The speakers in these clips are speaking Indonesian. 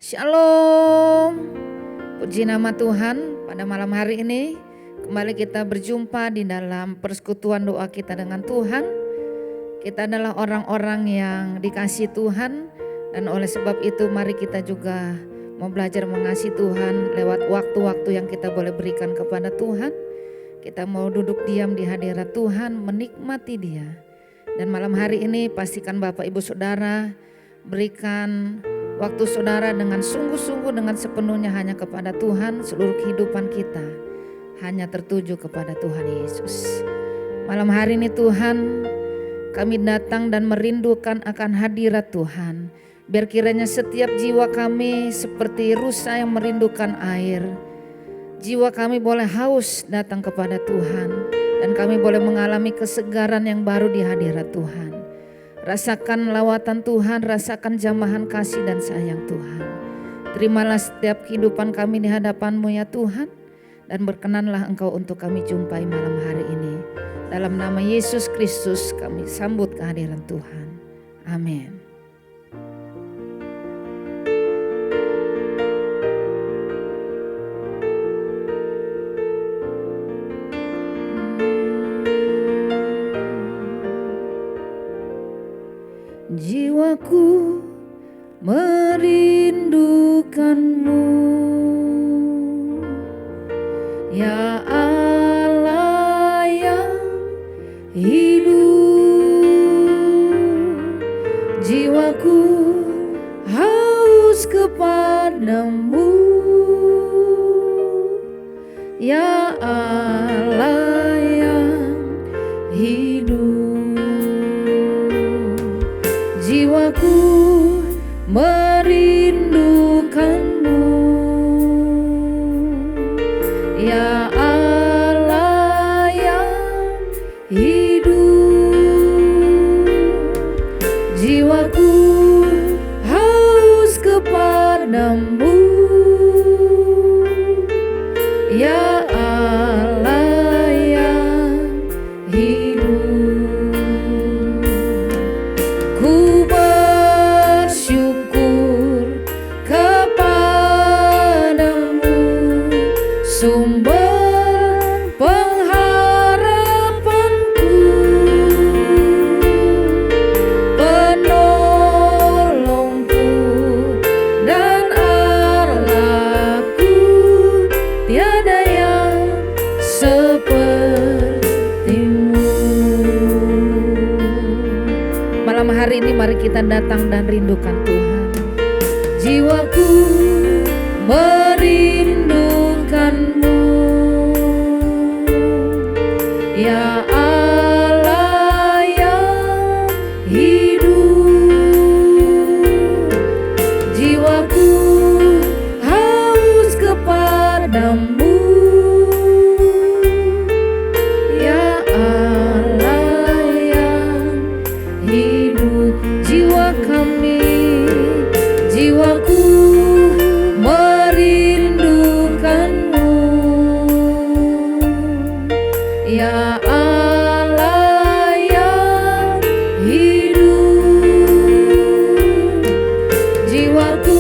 Shalom, puji nama Tuhan. Pada malam hari ini kembali kita berjumpa di dalam persekutuan doa kita dengan Tuhan. Kita adalah orang-orang yang dikasihi Tuhan, dan oleh sebab itu mari kita juga mau belajar mengasihi Tuhan lewat waktu-waktu yang kita boleh berikan kepada Tuhan. Kita mau duduk diam di hadirat Tuhan, menikmati Dia. Dan malam hari ini pastikan Bapak Ibu Saudara berikan waktu saudara dengan sungguh-sungguh, dengan sepenuhnya hanya kepada Tuhan. Seluruh kehidupan kita hanya tertuju kepada Tuhan Yesus. Malam hari ini Tuhan, kami datang dan merindukan akan hadirat Tuhan. Biar kiranya setiap jiwa kami seperti rusa yang merindukan air. Jiwa kami boleh haus datang kepada Tuhan, dan kami boleh mengalami kesegaran yang baru di hadirat Tuhan. Rasakan lawatan Tuhan, rasakan jamahan kasih dan sayang Tuhan. Terimalah setiap kehidupan kami di hadapan-Mu ya Tuhan, dan berkenanlah Engkau untuk kami jumpai malam hari ini. Dalam nama Yesus Kristus kami sambut kehadiran Tuhan. Amin. Jiwaku merindukan-Mu, ya Allah yang hidup. Jiwaku haus kepada-Mu, ya Allah yang hidup. Jiwaku merindukan-Mu, ya Allah yang hidup. Jiwaku haus kepada-Mu, ya Allah yang hidup. Ku bersyukur kepada-Mu, sumber pengharapanku, penolongku dan Allahku. Tiada yang seperti-Mu. Malam hari ini mari kita datang dan rindukan Tuhan. Jiwaku merindukan-Mu, ya Allah yang hidup. Jiwaku haus kepada-Mu, ya Allah yang hidup. Jiwa kami, jiwaku merindukan-Mu, ya Allah yang hidup. Jiwaku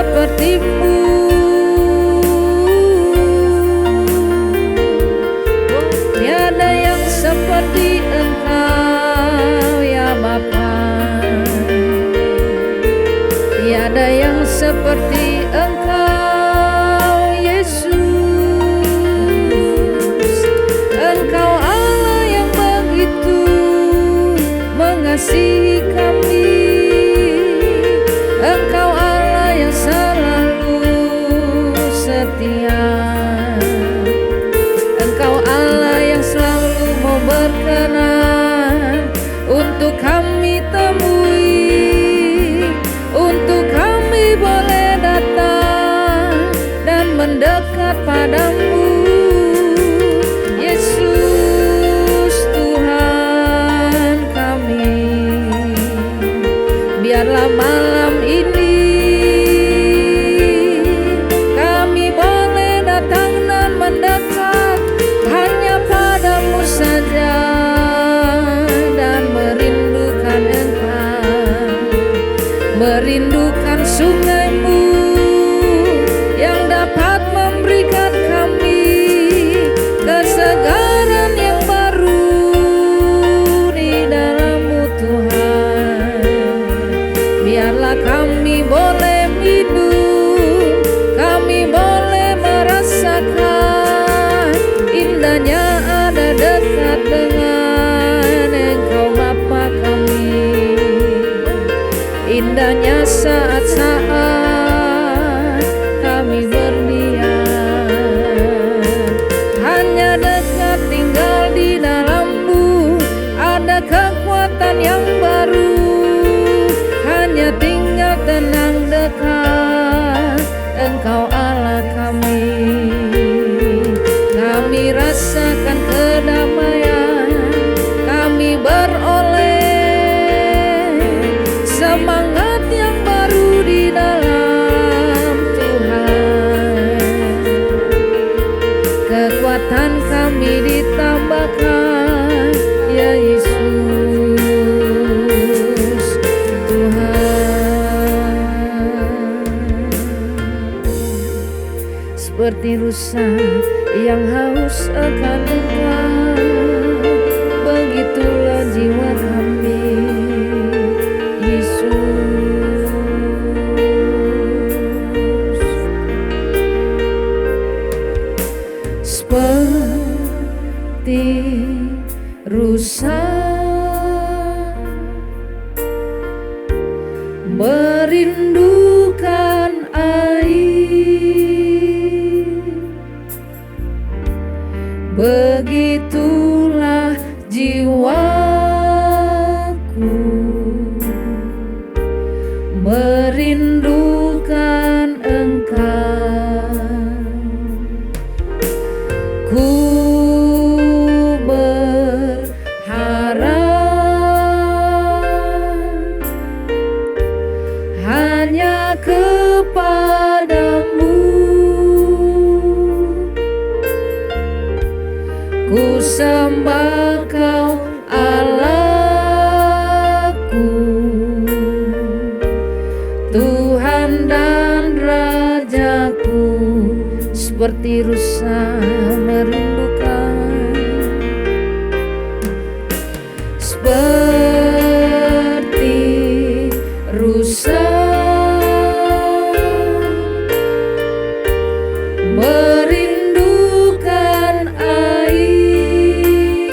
seperti-Mu. Tiada yang seperti Engkau ya Bapa. Tiada yang seperti Engkau Yesus. Engkau Allah yang begitu mengasihi kami. Engkau Allah yang selalu setia. Engkau Allah yang selalu mau berkenan untuk kami temui, untuk kami boleh datang dan mendekat padamu. Yesus Tuhan kami, biarlah malam ini kami boleh datang dan mendekat hanya padamu saja dan merindukan Engkau, merindukan sungai-Mu yang dapat memberikan kami kesegaran yang baru di dalam-Mu Tuhan. Biarlah kami boleh minum, kami boleh merasakan indahnya ada dekat dengan Engkau Bapa kami. Indahnya saat-saat kami berdiam hanya dekat tinggal di dalam-Mu. Ada kekuatan yang baru, hanya tinggal tenang dekat Engkau Allah kami. Kami rasakan kedamaian, kami beroleh semangat yang baru di dalam Tuhan. Kekuatan kami ditambahkan ya Yesus Tuhan. Seperti rusa yang haus akan Engkau, begitulah jiwa kami Yesus. Seperti rusa merindukan air, begitulah jiwaku merindukan Engkau. Ku berharap hanya kepadamu. Ku sembah Kau Allahku, Tuhan dan Rajaku. Seperti rusa merindukan, seperti rusa merindukan air,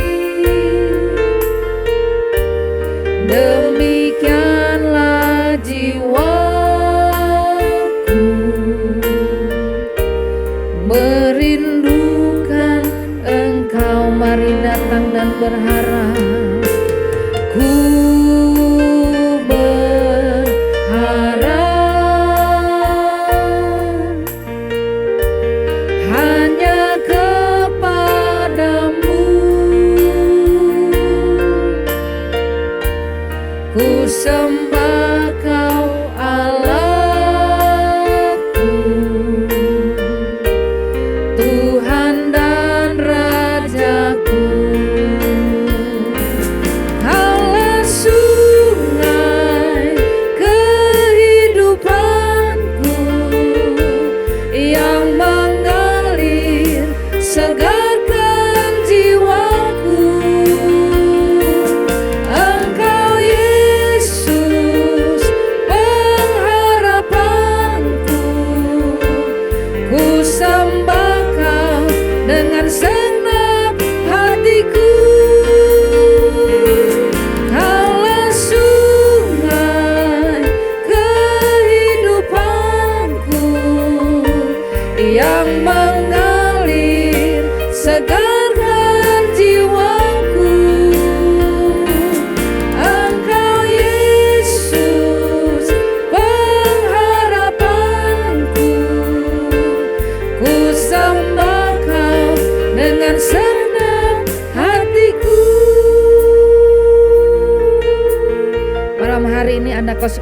demikianlah jiwaku merindukan Engkau. Mari datang dan berharap. Ku berharap hanya kepadamu. Ku sembah Kau Allahku, Tuhan dan Rajaku.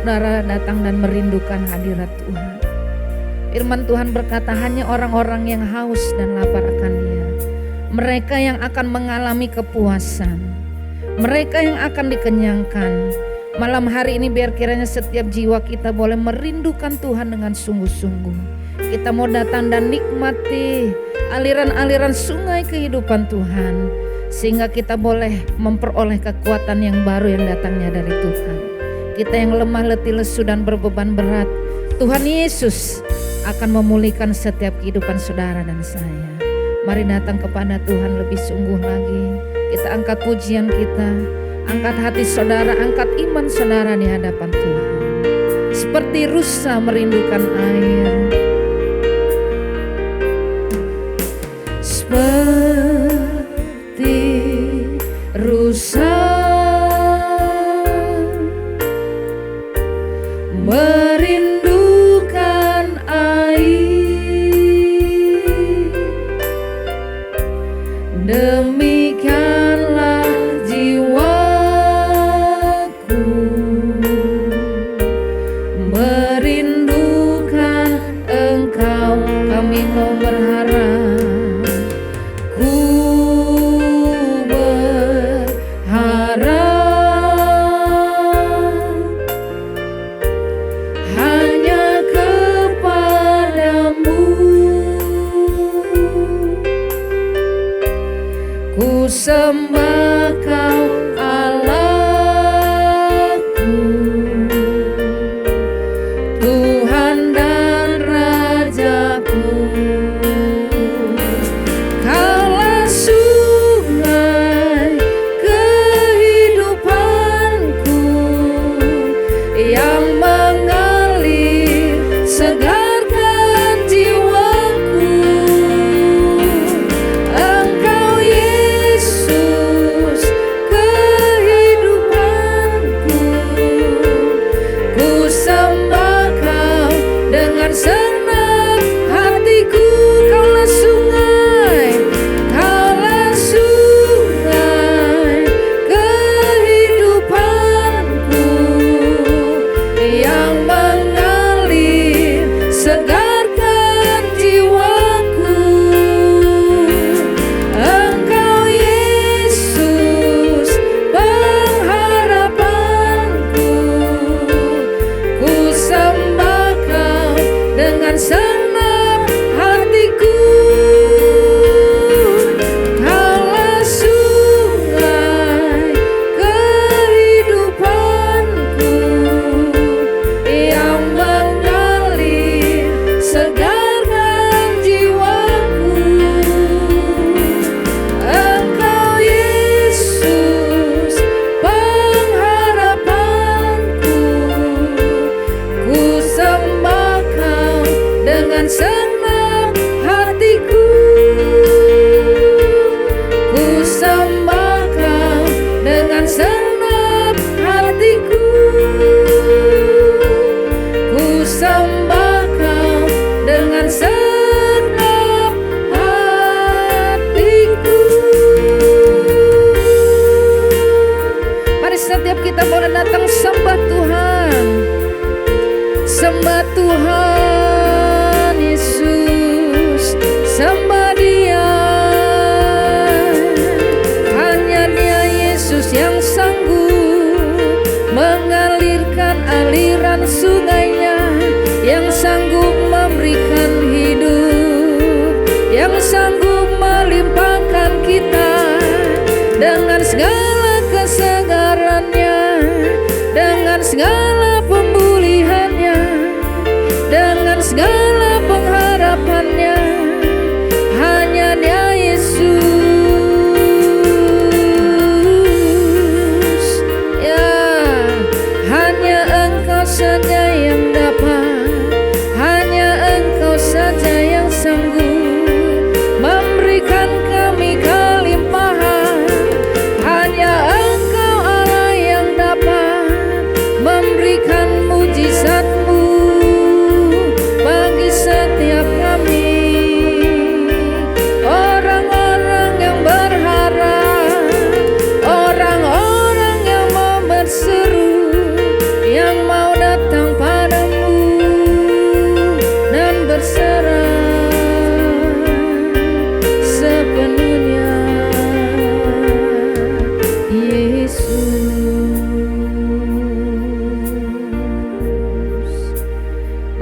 saudara datang dan merindukan hadirat Tuhan. Firman Tuhan berkata, hanya orang-orang yang haus dan lapar akan Dia, mereka yang akan mengalami kepuasan, mereka yang akan dikenyangkan. Malam hari ini biar kiranya setiap jiwa kita boleh merindukan Tuhan dengan sungguh-sungguh. Kita mau datang dan nikmati aliran-aliran sungai kehidupan Tuhan, sehingga kita boleh memperoleh kekuatan yang baru yang datangnya dari Tuhan. Kita yang lemah, letih, lesu dan berbeban berat, Tuhan Yesus akan memulihkan setiap kehidupan saudara dan saya. Mari datang kepada Tuhan lebih sungguh lagi. Kita angkat pujian kita, angkat hati saudara, angkat iman saudara di hadapan Tuhan. Seperti rusa merindukan air, seperti rusa merindukan air, demikianlah jiwaku merindukan Engkau. Kami mau berharap, ku berharap hanya kepadamu. Ku sembah Kau Allahku, Tuhan dan Rajaku. Kaulah sungai kehidupanku yang mengalir, segarkan jiwaku. Engkau Yesus kehidupanku, ku sembah Kau dengan senang hatiku. Kaulah sungai, kaulah sungai kehidupanku yang mengalir, segarkan jiwaku. Engkau Yesus pengharapanku, ku sembah Kau dengan senang hatiku. Kaulah sungai kehidupanku yang mengalir, segarkan jiwaku. Engkau Yesus pengharapanku, ku sembah Kau dengan senang hatiku. Ku sembah Kau dengan senang hatiku. Ku sembah Kau dengan senang hatiku. Mari setiap kita boleh datang sembah Tuhan, sembah Tuhan Yesus, sembah Dia. Hanya Dia Yesus yang sanggup mengalirkan aliran sungainya, yang sanggup memberikan hidup, yang sanggup melimpahkan kita dengan segala kesegarannya, dengan segala pemulihannya,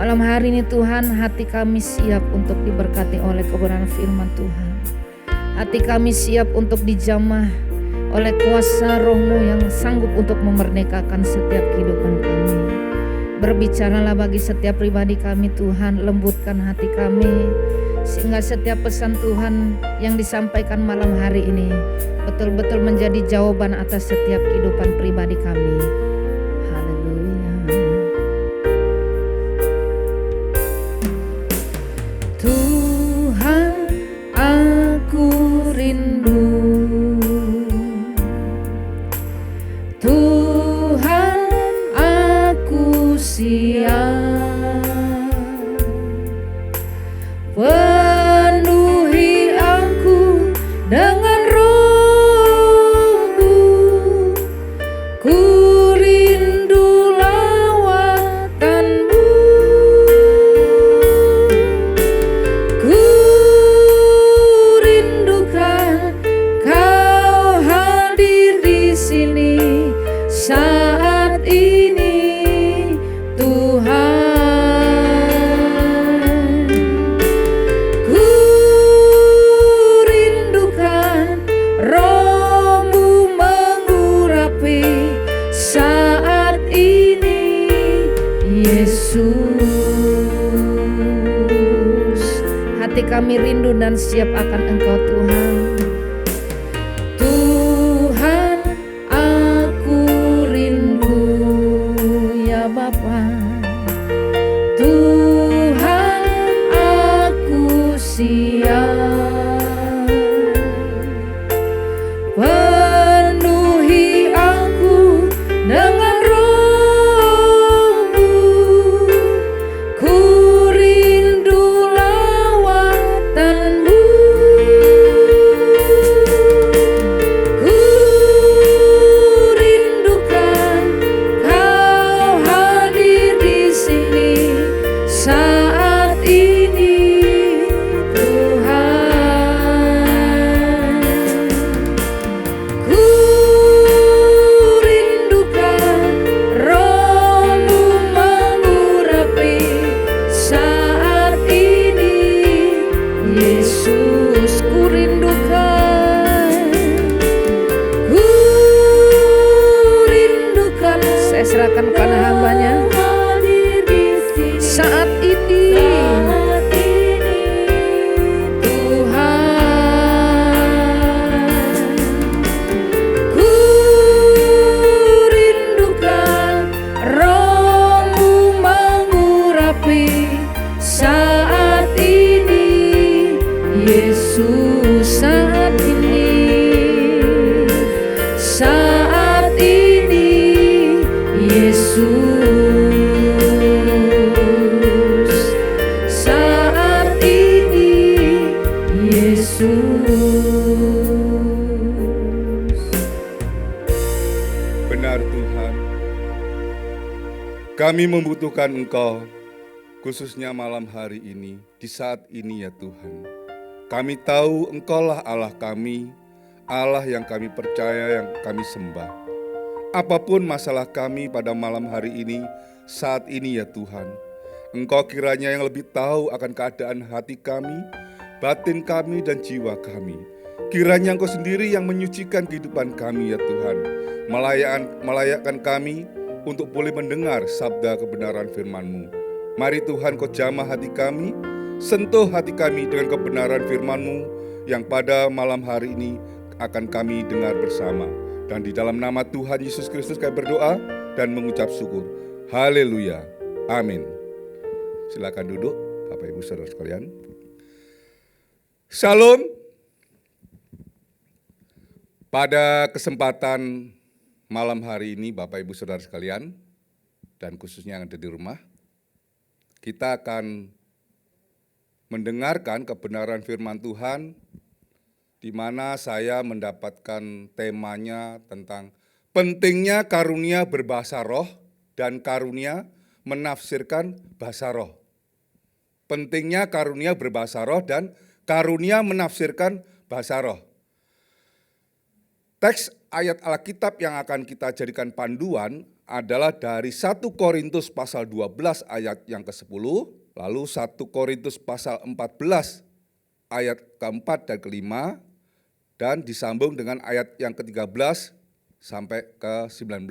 Malam hari ini Tuhan, hati kami siap untuk diberkati oleh kebenaran firman Tuhan. Hati kami siap untuk dijamah oleh kuasa Roh-Mu yang sanggup untuk memerdekakan setiap kehidupan kami. Berbicaralah bagi setiap pribadi kami Tuhan, lembutkan hati kami, sehingga setiap pesan Tuhan yang disampaikan malam hari ini betul-betul menjadi jawaban atas setiap kehidupan pribadi kami. Haleluya. Tuhan, aku rindu. Tuhan, aku siap. Penuhi aku dengan Roh-Mu, ku rindu lawatan-Mu, ku rindukan Kau hadir di sini saat ini Tuhan. Yesus, hati kami rindu dan siap akan Engkau Tuhan. Tuhan, aku rindu ya Bapa. Tuhan, aku siap. Penuhi aku dengan Kami membutuhkan Engkau, khususnya malam hari ini, di saat ini ya Tuhan. Kami tahu Engkaulah Allah kami, Allah yang kami percaya, yang kami sembah. Apapun masalah kami pada malam hari ini, saat ini ya Tuhan, Engkau kiranya yang lebih tahu akan keadaan hati kami, batin kami dan jiwa kami. Kiranya Engkau sendiri yang menyucikan kehidupan kami ya Tuhan, melayakkan kami untuk boleh mendengar sabda kebenaran firman-Mu. Mari Tuhan Kau jamah hati kami, sentuh hati kami dengan kebenaran firman-Mu yang pada malam hari ini akan kami dengar bersama. Dan di dalam nama Tuhan Yesus Kristus kami berdoa dan mengucap syukur. Haleluya. Amin. Silakan duduk Bapak Ibu Saudara sekalian. Shalom. Pada kesempatan malam hari ini Bapak Ibu Saudara sekalian, dan khususnya yang ada di rumah, kita akan mendengarkan kebenaran firman Tuhan, di mana saya mendapatkan temanya tentang pentingnya karunia berbahasa roh dan karunia menafsirkan bahasa roh. Pentingnya karunia berbahasa roh dan karunia menafsirkan bahasa roh. Teks ayat Alkitab yang akan kita jadikan panduan adalah dari 1 Korintus pasal 12 ayat yang ke-10, lalu 1 Korintus pasal 14 ayat ke-4 dan ke-5, dan disambung dengan ayat yang ke-13 sampai ke-19.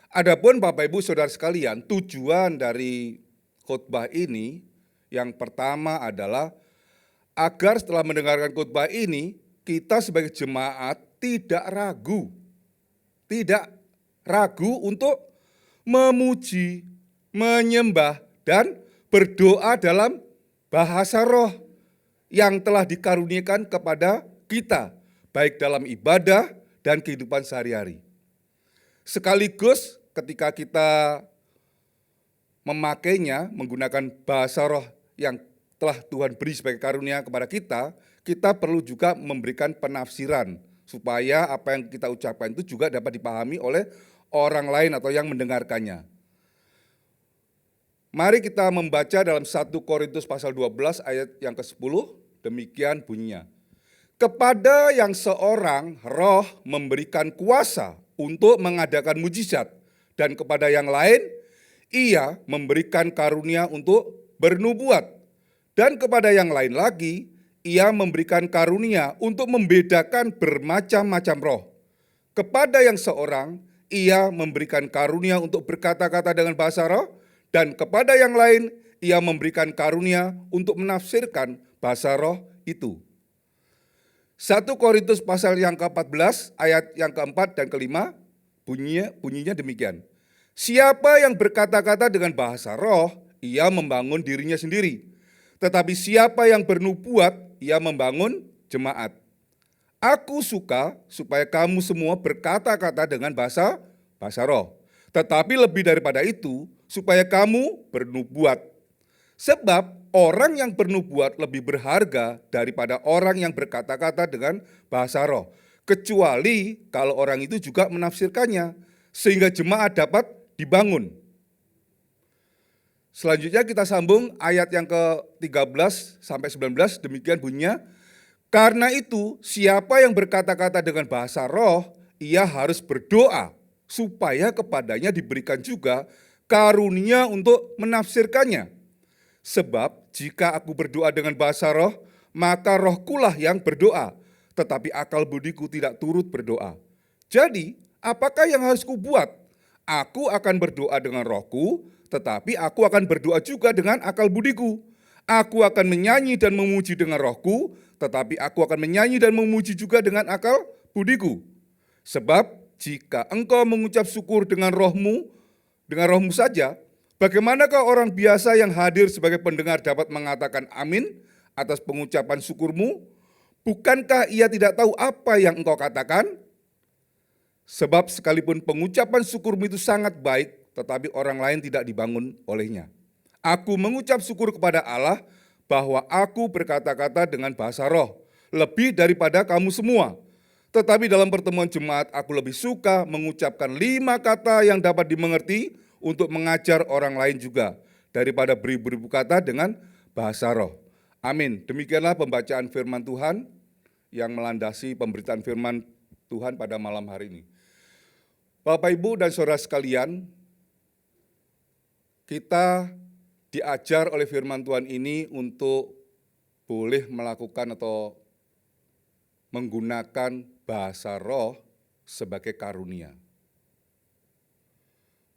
Adapun Bapak Ibu Saudara sekalian, tujuan dari khotbah ini yang pertama adalah agar setelah mendengarkan khotbah ini, kita sebagai jemaat tidak ragu untuk memuji, menyembah, dan berdoa dalam bahasa roh yang telah dikaruniakan kepada kita, baik dalam ibadah dan kehidupan sehari-hari. Sekaligus ketika kita memakainya, menggunakan bahasa roh yang telah Tuhan beri sebagai karunia kepada kita, kita perlu juga memberikan penafsiran supaya apa yang kita ucapkan itu juga dapat dipahami oleh orang lain atau yang mendengarkannya. Mari kita membaca dalam 1 Korintus pasal 12 ayat yang ke-10, demikian bunyinya. Kepada yang seorang roh memberikan kuasa untuk mengadakan mujizat, dan kepada yang lain ia memberikan karunia untuk bernubuat, dan kepada yang lain lagi ia memberikan karunia untuk membedakan bermacam-macam roh. Kepada yang seorang ia memberikan karunia untuk berkata-kata dengan bahasa roh, dan kepada yang lain ia memberikan karunia untuk menafsirkan bahasa roh itu. 1 Korintus pasal yang ke-14 ayat yang ke-4 dan ke-5 bunyinya demikian. Siapa yang berkata-kata dengan bahasa roh, ia membangun dirinya sendiri. Tetapi siapa yang bernubuat, ia membangun jemaat. Aku suka supaya kamu semua berkata-kata dengan bahasa roh. Tetapi lebih daripada itu, supaya kamu bernubuat. Sebab orang yang bernubuat lebih berharga daripada orang yang berkata-kata dengan bahasa roh. Kecuali kalau orang itu juga menafsirkannya, sehingga jemaat dapat dibangun. Selanjutnya kita sambung ayat yang ke-13 sampai 19, demikian bunyinya. Karena itu siapa yang berkata-kata dengan bahasa roh, ia harus berdoa supaya kepadanya diberikan juga karunia untuk menafsirkannya. Sebab jika aku berdoa dengan bahasa roh, maka rohkulah yang berdoa, tetapi akal budiku tidak turut berdoa. Jadi apakah yang harus kubuat? Aku akan berdoa dengan rohku, tetapi aku akan berdoa juga dengan akal budiku. Aku akan menyanyi dan memuji dengan rohku, tetapi aku akan menyanyi dan memuji juga dengan akal budiku. Sebab jika engkau mengucap syukur dengan rohmu saja, bagaimanakah orang biasa yang hadir sebagai pendengar dapat mengatakan amin atas pengucapan syukurmu? Bukankah ia tidak tahu apa yang engkau katakan? Sebab sekalipun pengucapan syukurmu itu sangat baik, tetapi orang lain tidak dibangun olehnya. Aku mengucap syukur kepada Allah bahwa aku berkata-kata dengan bahasa roh, lebih daripada kamu semua. Tetapi dalam pertemuan jemaat aku lebih suka mengucapkan 5 kata yang dapat dimengerti untuk mengajar orang lain juga, daripada beribu-ribu kata dengan bahasa roh. Amin. Demikianlah pembacaan firman Tuhan yang melandasi pemberitaan firman Tuhan pada malam hari ini. Bapak, Ibu, dan saudara sekalian, kita diajar oleh firman Tuhan ini untuk boleh melakukan atau menggunakan bahasa roh sebagai karunia.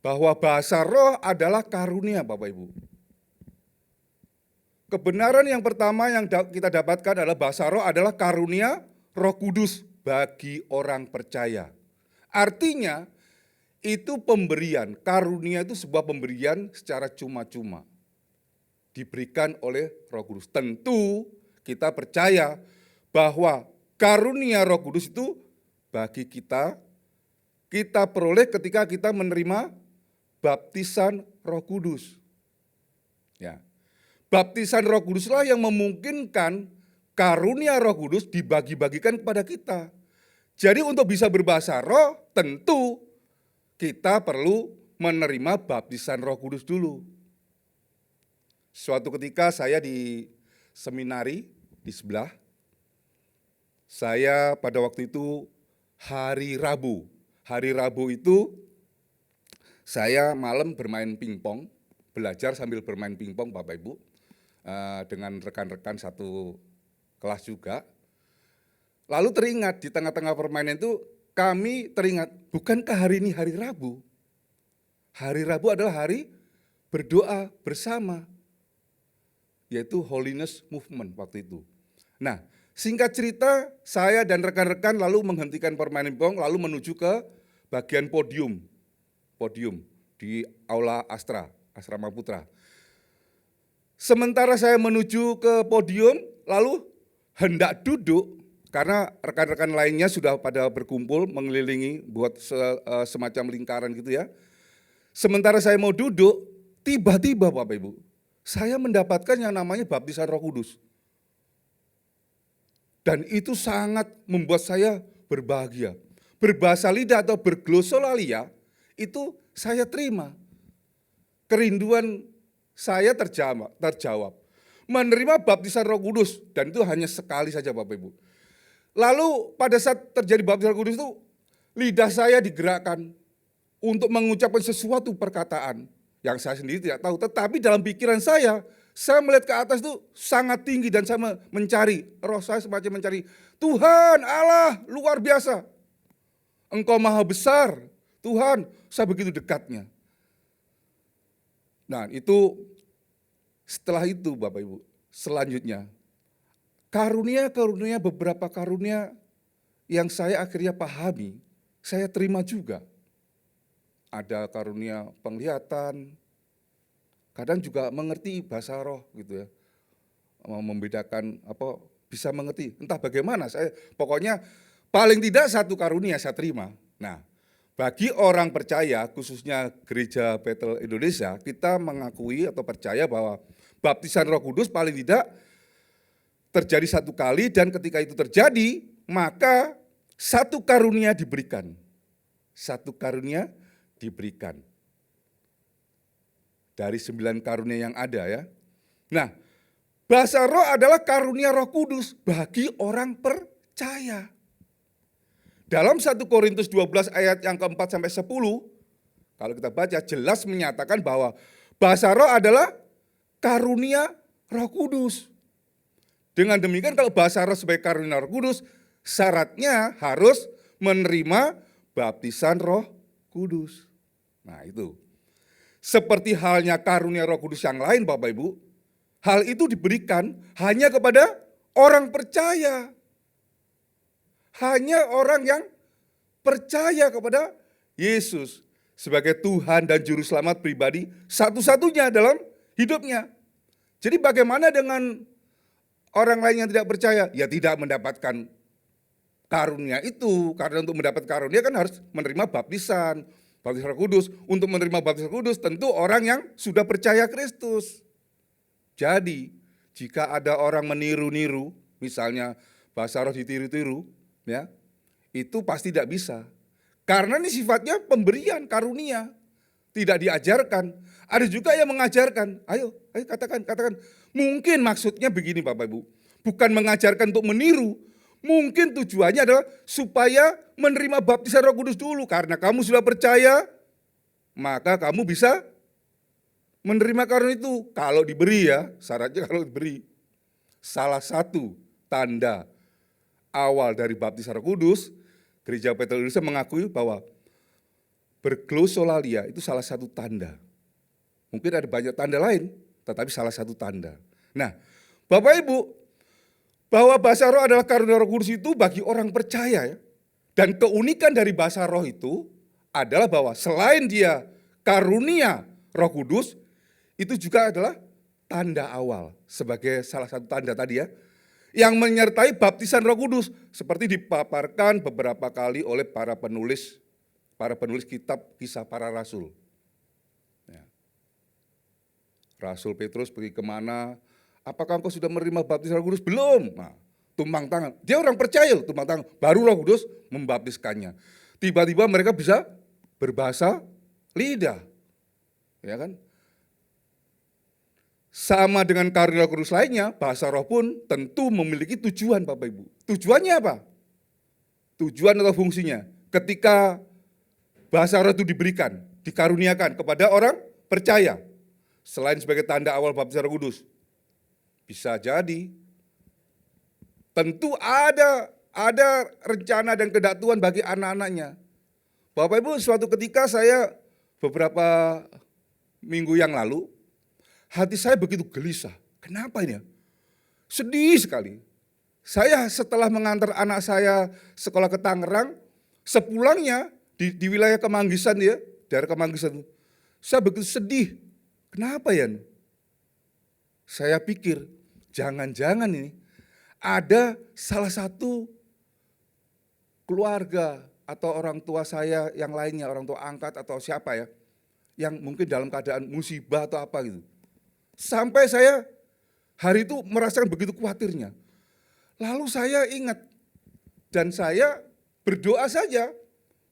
Bahwa bahasa roh adalah karunia, Bapak Ibu. Kebenaran yang pertama yang kita dapatkan adalah bahasa roh adalah karunia Roh Kudus bagi orang percaya. Artinya itu pemberian, karunia itu sebuah pemberian secara cuma-cuma. Diberikan oleh Roh Kudus. Tentu kita percaya bahwa karunia Roh Kudus itu bagi kita peroleh ketika kita menerima baptisan Roh Kudus. Ya. Baptisan Roh Kuduslah yang memungkinkan karunia Roh Kudus dibagi-bagikan kepada kita. Jadi untuk bisa berbahasa roh, tentu kita perlu menerima baptisan Roh Kudus dulu. Suatu ketika saya di seminari di sebelah, saya pada waktu itu hari Rabu. Hari Rabu itu saya malam bermain pingpong, belajar sambil bermain pingpong Bapak Ibu, dengan rekan-rekan satu kelas juga. Lalu teringat di tengah-tengah permainan itu kami teringat, bukankah hari ini hari Rabu? Hari Rabu adalah hari berdoa bersama, yaitu Holiness Movement waktu itu. Nah, singkat cerita, saya dan rekan-rekan lalu menghentikan permainan pingpong, lalu menuju ke bagian podium di Aula Asrama Putra. Sementara saya menuju ke podium, lalu hendak duduk, karena rekan-rekan lainnya sudah pada berkumpul mengelilingi buat semacam lingkaran gitu ya. Sementara saya mau duduk, tiba-tiba Bapak Ibu, saya mendapatkan yang namanya baptisan Roh Kudus. Dan itu sangat membuat saya berbahagia. Berbahasa lidah atau berglosolalia itu saya terima. Kerinduan saya terjawab. Menerima baptisan Roh Kudus, dan itu hanya sekali saja Bapak Ibu. Lalu pada saat terjadi baptisan Roh Kudus itu, lidah saya digerakkan untuk mengucapkan sesuatu perkataan yang saya sendiri tidak tahu. Tetapi dalam pikiran saya melihat ke atas itu sangat tinggi dan saya mencari, roh saya semacam mencari, Tuhan Allah luar biasa, Engkau maha besar, Tuhan, saya begitu dekatnya. Nah itu, setelah itu Bapak Ibu, selanjutnya, karunia-karunia, beberapa karunia yang saya akhirnya pahami, saya terima juga. Ada karunia penglihatan, kadang juga mengerti bahasa roh gitu ya, membedakan bisa mengerti, entah bagaimana, saya pokoknya paling tidak satu karunia saya terima. Nah, bagi orang percaya, khususnya Gereja Bethel Indonesia, kita mengakui atau percaya bahwa baptisan Roh Kudus paling tidak terjadi satu kali, dan ketika itu terjadi, maka satu karunia diberikan. Satu karunia diberikan. Dari 9 karunia yang ada ya. Nah, bahasa roh adalah karunia Roh Kudus bagi orang percaya. Dalam 1 Korintus 12 ayat yang keempat sampai 10, kalau kita baca jelas menyatakan bahwa bahasa roh adalah karunia Roh Kudus. Dengan demikian kalau bahasa roh sebagai karunia Roh Kudus, syaratnya harus menerima baptisan Roh Kudus. Nah itu. Seperti halnya karunia Roh Kudus yang lain Bapak Ibu, hal itu diberikan hanya kepada orang percaya. Hanya orang yang percaya kepada Yesus sebagai Tuhan dan Juru Selamat pribadi satu-satunya dalam hidupnya. Jadi bagaimana dengan orang lain yang tidak percaya? Ya tidak mendapatkan karunia itu, karena untuk mendapat karunia kan harus menerima baptisan Roh Kudus. Untuk menerima baptisan Roh Kudus tentu orang yang sudah percaya Kristus. Jadi jika ada orang meniru-niru, misalnya bahasa roh ditiru-tiru, ya, itu pasti tidak bisa. Karena ini sifatnya pemberian karunia, tidak diajarkan. Ada juga yang mengajarkan. Ayo katakan. Mungkin maksudnya begini Bapak Ibu, bukan mengajarkan untuk meniru. Mungkin tujuannya adalah supaya menerima baptisan Roh Kudus dulu. Karena kamu sudah percaya, maka kamu bisa menerima karunia itu. Kalau diberi ya, syaratnya kalau diberi. Salah satu tanda awal dari baptisan Roh Kudus, Gereja Bethel Indonesia mengakui bahwa berglosolalia itu salah satu tanda. Mungkin ada banyak tanda lain, tetapi salah satu tanda. Nah, Bapak Ibu, bahwa bahasa roh adalah karunia Roh Kudus itu bagi orang percaya ya. Dan keunikan dari bahasa roh itu adalah bahwa selain dia karunia Roh Kudus, itu juga adalah tanda awal sebagai salah satu tanda tadi ya, yang menyertai baptisan Roh Kudus seperti dipaparkan beberapa kali oleh para penulis kitab Kisah Para Rasul. Ya. Rasul Petrus pergi kemana? Apakah engkau sudah menerima baptisan Roh Kudus? Belum. Nah, tumpang tangan. Dia orang percaya, tumpang tangan. Baru Roh Kudus membaptiskannya. Tiba-tiba mereka bisa berbahasa lidah. Ya kan? Sama dengan karunia Roh Kudus lainnya, bahasa roh pun tentu memiliki tujuan Bapak Ibu. Tujuannya apa? Tujuan atau fungsinya. Ketika bahasa roh itu diberikan dikaruniakan kepada orang percaya. Selain sebagai tanda awal baptisan Roh Kudus. Bisa jadi. Tentu ada rencana dan kehendak Tuhan bagi anak-anaknya. Bapak Ibu, suatu ketika saya beberapa minggu yang lalu, hati saya begitu gelisah. Kenapa ini? Sedih sekali. Saya setelah mengantar anak saya sekolah ke Tangerang, sepulangnya di wilayah Kemanggisan ya, daerah Kemanggisan, saya begitu sedih. Kenapa ya? Saya pikir, jangan-jangan ini ada salah satu keluarga atau orang tua saya yang lainnya, orang tua angkat atau siapa ya, yang mungkin dalam keadaan musibah atau apa gitu. Sampai saya hari itu merasakan begitu khawatirnya. Lalu saya ingat dan saya berdoa saja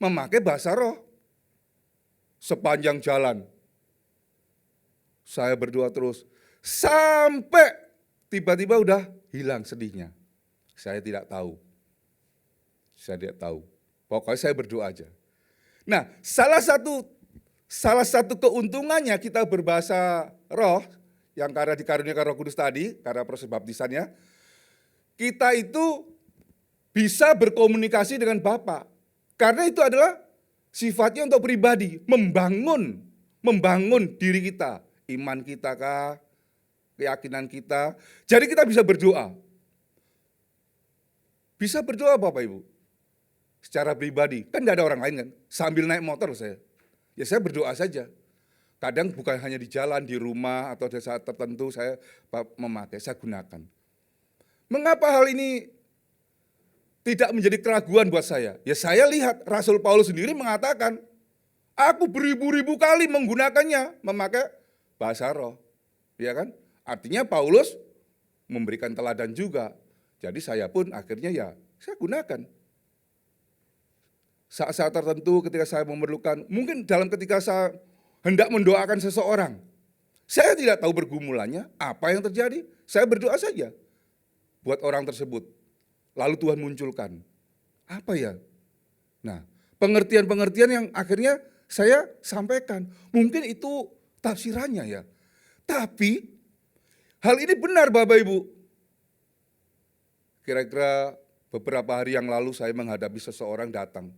memakai bahasa roh sepanjang jalan. Saya berdoa terus sampai tiba-tiba udah hilang sedihnya. Saya tidak tahu. Pokoknya saya berdoa aja. Nah, salah satu keuntungannya kita berbahasa roh yang karena dikaruniakan Roh Kudus tadi, karena proses baptisannya, kita itu bisa berkomunikasi dengan Bapa. Karena itu adalah sifatnya untuk pribadi, membangun diri kita, iman kita kah, keyakinan kita. Jadi kita bisa berdoa. Bisa berdoa Bapak Ibu. Secara pribadi, kan tidak ada orang lain kan. Sambil naik motor saya berdoa saja. Kadang bukan hanya di jalan, di rumah, atau di saat tertentu saya gunakan. Mengapa hal ini tidak menjadi keraguan buat saya? Ya saya lihat Rasul Paulus sendiri mengatakan, aku beribu-ribu kali menggunakannya, memakai bahasa roh. Ya kan? Artinya Paulus memberikan teladan juga. Jadi saya pun akhirnya saya gunakan. Saat-saat tertentu ketika saya memerlukan, mungkin dalam ketika saya hendak mendoakan seseorang, saya tidak tahu pergumulannya, apa yang terjadi, saya berdoa saja buat orang tersebut. Lalu Tuhan munculkan, apa ya? Nah, pengertian-pengertian yang akhirnya saya sampaikan, mungkin itu tafsirannya ya. Tapi hal ini benar Bapak Ibu. Kira-kira beberapa hari yang lalu saya menghadapi seseorang datang.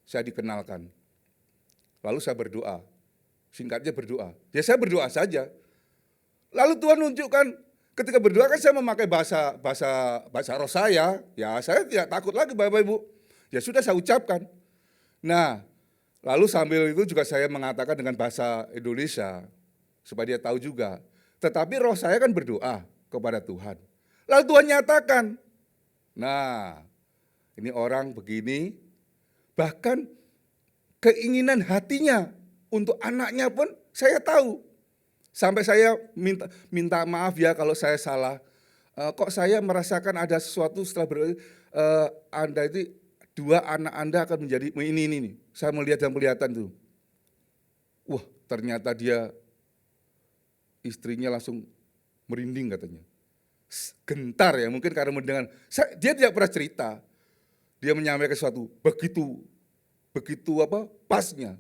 Saya dikenalkan. Lalu saya berdoa. Singkatnya berdoa. Ya saya berdoa saja. Lalu Tuhan nunjukkan ketika berdoa kan saya memakai bahasa roh saya. Ya saya tidak takut lagi Bapak Ibu. Ya sudah saya ucapkan. Nah, lalu sambil itu juga saya mengatakan dengan bahasa Indonesia supaya dia tahu juga. Tetapi roh saya kan berdoa kepada Tuhan. Lalu Tuhan nyatakan, nah ini orang begini, bahkan keinginan hatinya untuk anaknya pun saya tahu. Sampai saya minta maaf ya kalau saya salah. Kok saya merasakan ada sesuatu setelah Anda itu dua anak Anda akan menjadi ini. Saya melihat dan kelihatan tuh. Wah ternyata istrinya langsung merinding katanya. Gentar ya mungkin karena mendengar. Dia tidak pernah cerita. Dia menyampaikan sesuatu begitu pasnya.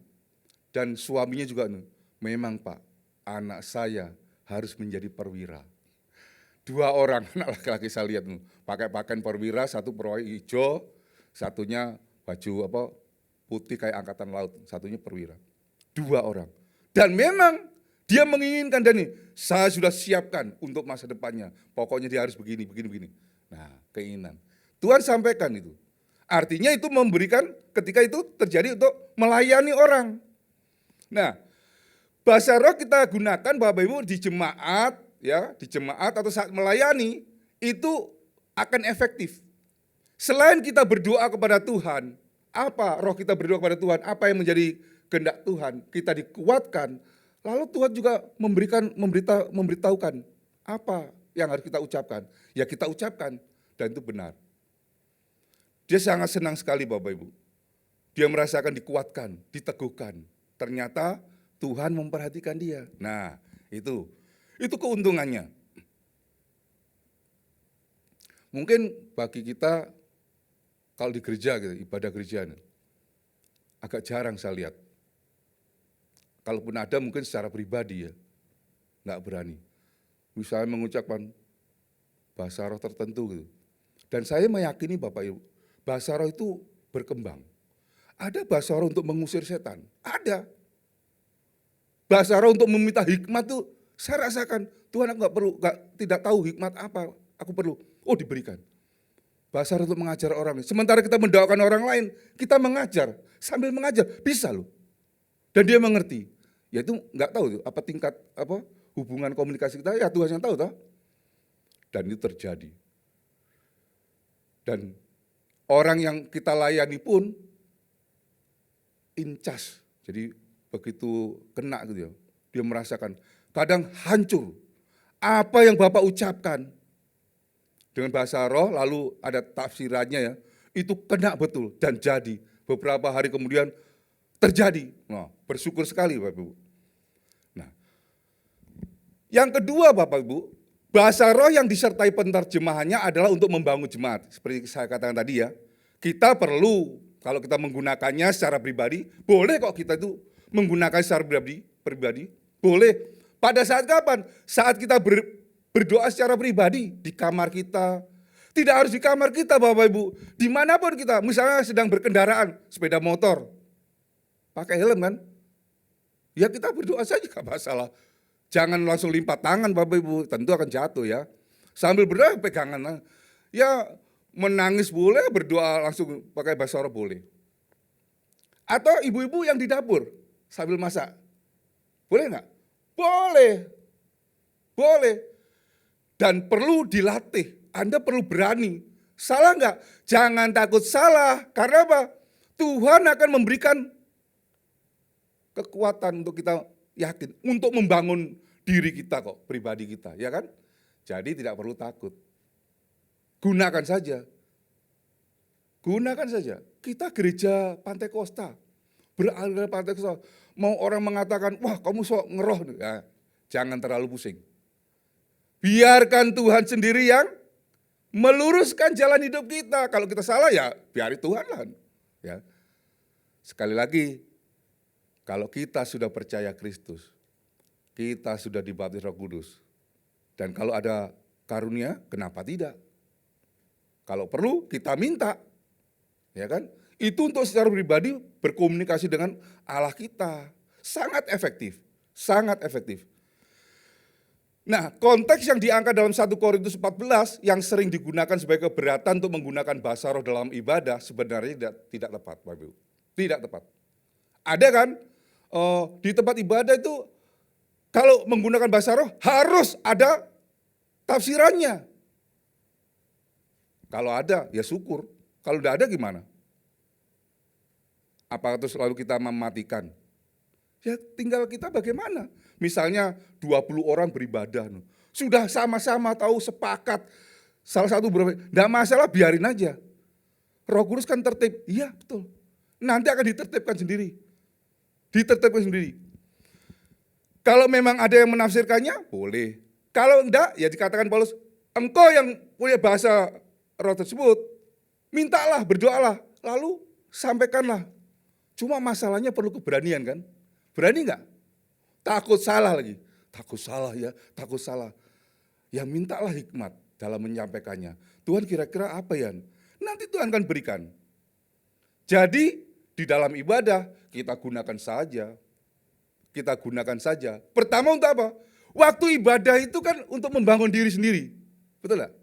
Dan suaminya juga, memang Pak, anak saya harus menjadi perwira. Dua orang anak laki-laki saya lihat, pakai pakaian perwira, satu perwira hijau, satunya baju putih kayak angkatan laut, satunya perwira. Dua orang. Dan memang dia menginginkan dan saya sudah siapkan untuk masa depannya. Pokoknya dia harus begini. Nah, keinginan. Tuhan sampaikan itu. Artinya itu memberikan ketika itu terjadi untuk melayani orang. Nah, bahasa roh kita gunakan Bapak Ibu di jemaat atau saat melayani itu akan efektif. Selain kita berdoa kepada Tuhan, apa roh kita berdoa kepada Tuhan, apa yang menjadi kehendak Tuhan, kita dikuatkan. Lalu Tuhan juga memberitahukan apa yang harus kita ucapkan. Ya kita ucapkan dan itu benar. Dia sangat senang sekali Bapak Ibu. Dia merasakan dikuatkan, diteguhkan. Ternyata Tuhan memperhatikan dia. Nah itu keuntungannya. Mungkin bagi kita kalau di gereja gitu, ibadah gereja agak jarang saya lihat. Kalaupun ada mungkin secara pribadi ya, nggak berani. Misalnya mengucapkan bahasa roh tertentu gitu. Dan saya meyakini Bapak Ibu, bahasa roh itu berkembang. Ada bahasa roh untuk mengusir setan, ada. Bahasa roh untuk meminta hikmat tuh saya rasakan, Tuhan aku tidak tahu hikmat apa aku perlu. Oh diberikan. Bahasa roh untuk mengajar orang. Sementara kita mendoakan orang lain, kita mengajar. Sambil mengajar, bisa loh. Dan dia mengerti. Ya itu nggak tahu tuh, apa tingkat hubungan komunikasi kita, ya Tuhan yang tahu toh. Dan itu terjadi. Dan orang yang kita layani pun incas. Jadi begitu kena gitu ya, dia merasakan kadang hancur. Apa yang Bapak ucapkan dengan bahasa roh, lalu ada tafsirannya ya, itu kena betul dan jadi. Beberapa hari kemudian terjadi. Nah, bersyukur sekali Bapak Ibu. Nah, yang kedua Bapak Ibu, bahasa roh yang disertai penerjemahannya adalah untuk membangun jemaat. Seperti saya katakan tadi ya, kita perlu kalau kita menggunakannya secara pribadi, boleh kok kita itu menggunakan secara pribadi, boleh. Pada saat kapan? Saat kita berdoa secara pribadi di kamar kita. Tidak harus di kamar kita Bapak Ibu, dimanapun kita, misalnya sedang berkendaraan, sepeda motor, pakai helm kan? Ya kita berdoa saja gak masalah. Jangan langsung lipat tangan Bapak Ibu, tentu akan jatuh ya. Sambil berdoa pegangan, ya menangis boleh, berdoa langsung pakai bahasa roh boleh. Atau ibu-ibu yang di dapur sambil masak, boleh nggak? Boleh, boleh. Dan perlu dilatih, Anda perlu berani. Salah nggak? Jangan takut salah, karena apa? Tuhan akan memberikan kekuatan untuk kita yakin, untuk membangun diri kita kok, pribadi kita, ya kan? Jadi tidak perlu takut. Gunakan saja. Gunakan saja. Kita gereja Pantai Kosta, beraliran Pantai Kosta. Mau orang mengatakan, wah kamu sok ngeroh. Ya, jangan terlalu pusing. Biarkan Tuhan sendiri yang meluruskan jalan hidup kita. Kalau kita salah ya biari Tuhan lah. Ya. Sekali lagi, kalau kita sudah percaya Kristus, kita sudah dibaptis Roh Kudus. Dan kalau ada karunia, kenapa tidak? Kalau perlu kita minta, ya kan? Itu untuk secara pribadi berkomunikasi dengan Allah kita. Sangat efektif, sangat efektif. Nah, konteks yang diangkat dalam 1 Korintus 14 yang sering digunakan sebagai keberatan untuk menggunakan bahasa roh dalam ibadah sebenarnya tidak tepat, Bapak Ibu. Tidak tepat. Ada kan di tempat ibadah itu kalau menggunakan bahasa roh harus ada tafsirannya. Kalau ada ya syukur, kalau tidak ada gimana? Apakah terus lalu kita mematikan? Ya tinggal kita bagaimana. Misalnya 20 orang beribadah, sudah sama-sama tahu sepakat, salah satu berapa, tidak masalah biarin aja. Roh Kudus kan tertib, iya betul. Nanti akan ditertibkan sendiri. Ditertibkan sendiri. Kalau memang ada yang menafsirkannya, boleh. Kalau enggak, ya dikatakan Paulus, engkau yang punya bahasa roh tersebut, mintalah, berdoalah, lalu sampaikanlah. Cuma masalahnya perlu keberanian kan? Berani enggak? Takut salah lagi. Takut salah ya, takut salah. Ya mintalah hikmat dalam menyampaikannya. Tuhan kira-kira apa ya? Nanti Tuhan akan berikan. Jadi di dalam ibadah kita gunakan saja. Kita gunakan saja. Pertama untuk apa? Waktu ibadah itu kan untuk membangun diri sendiri. Betul enggak?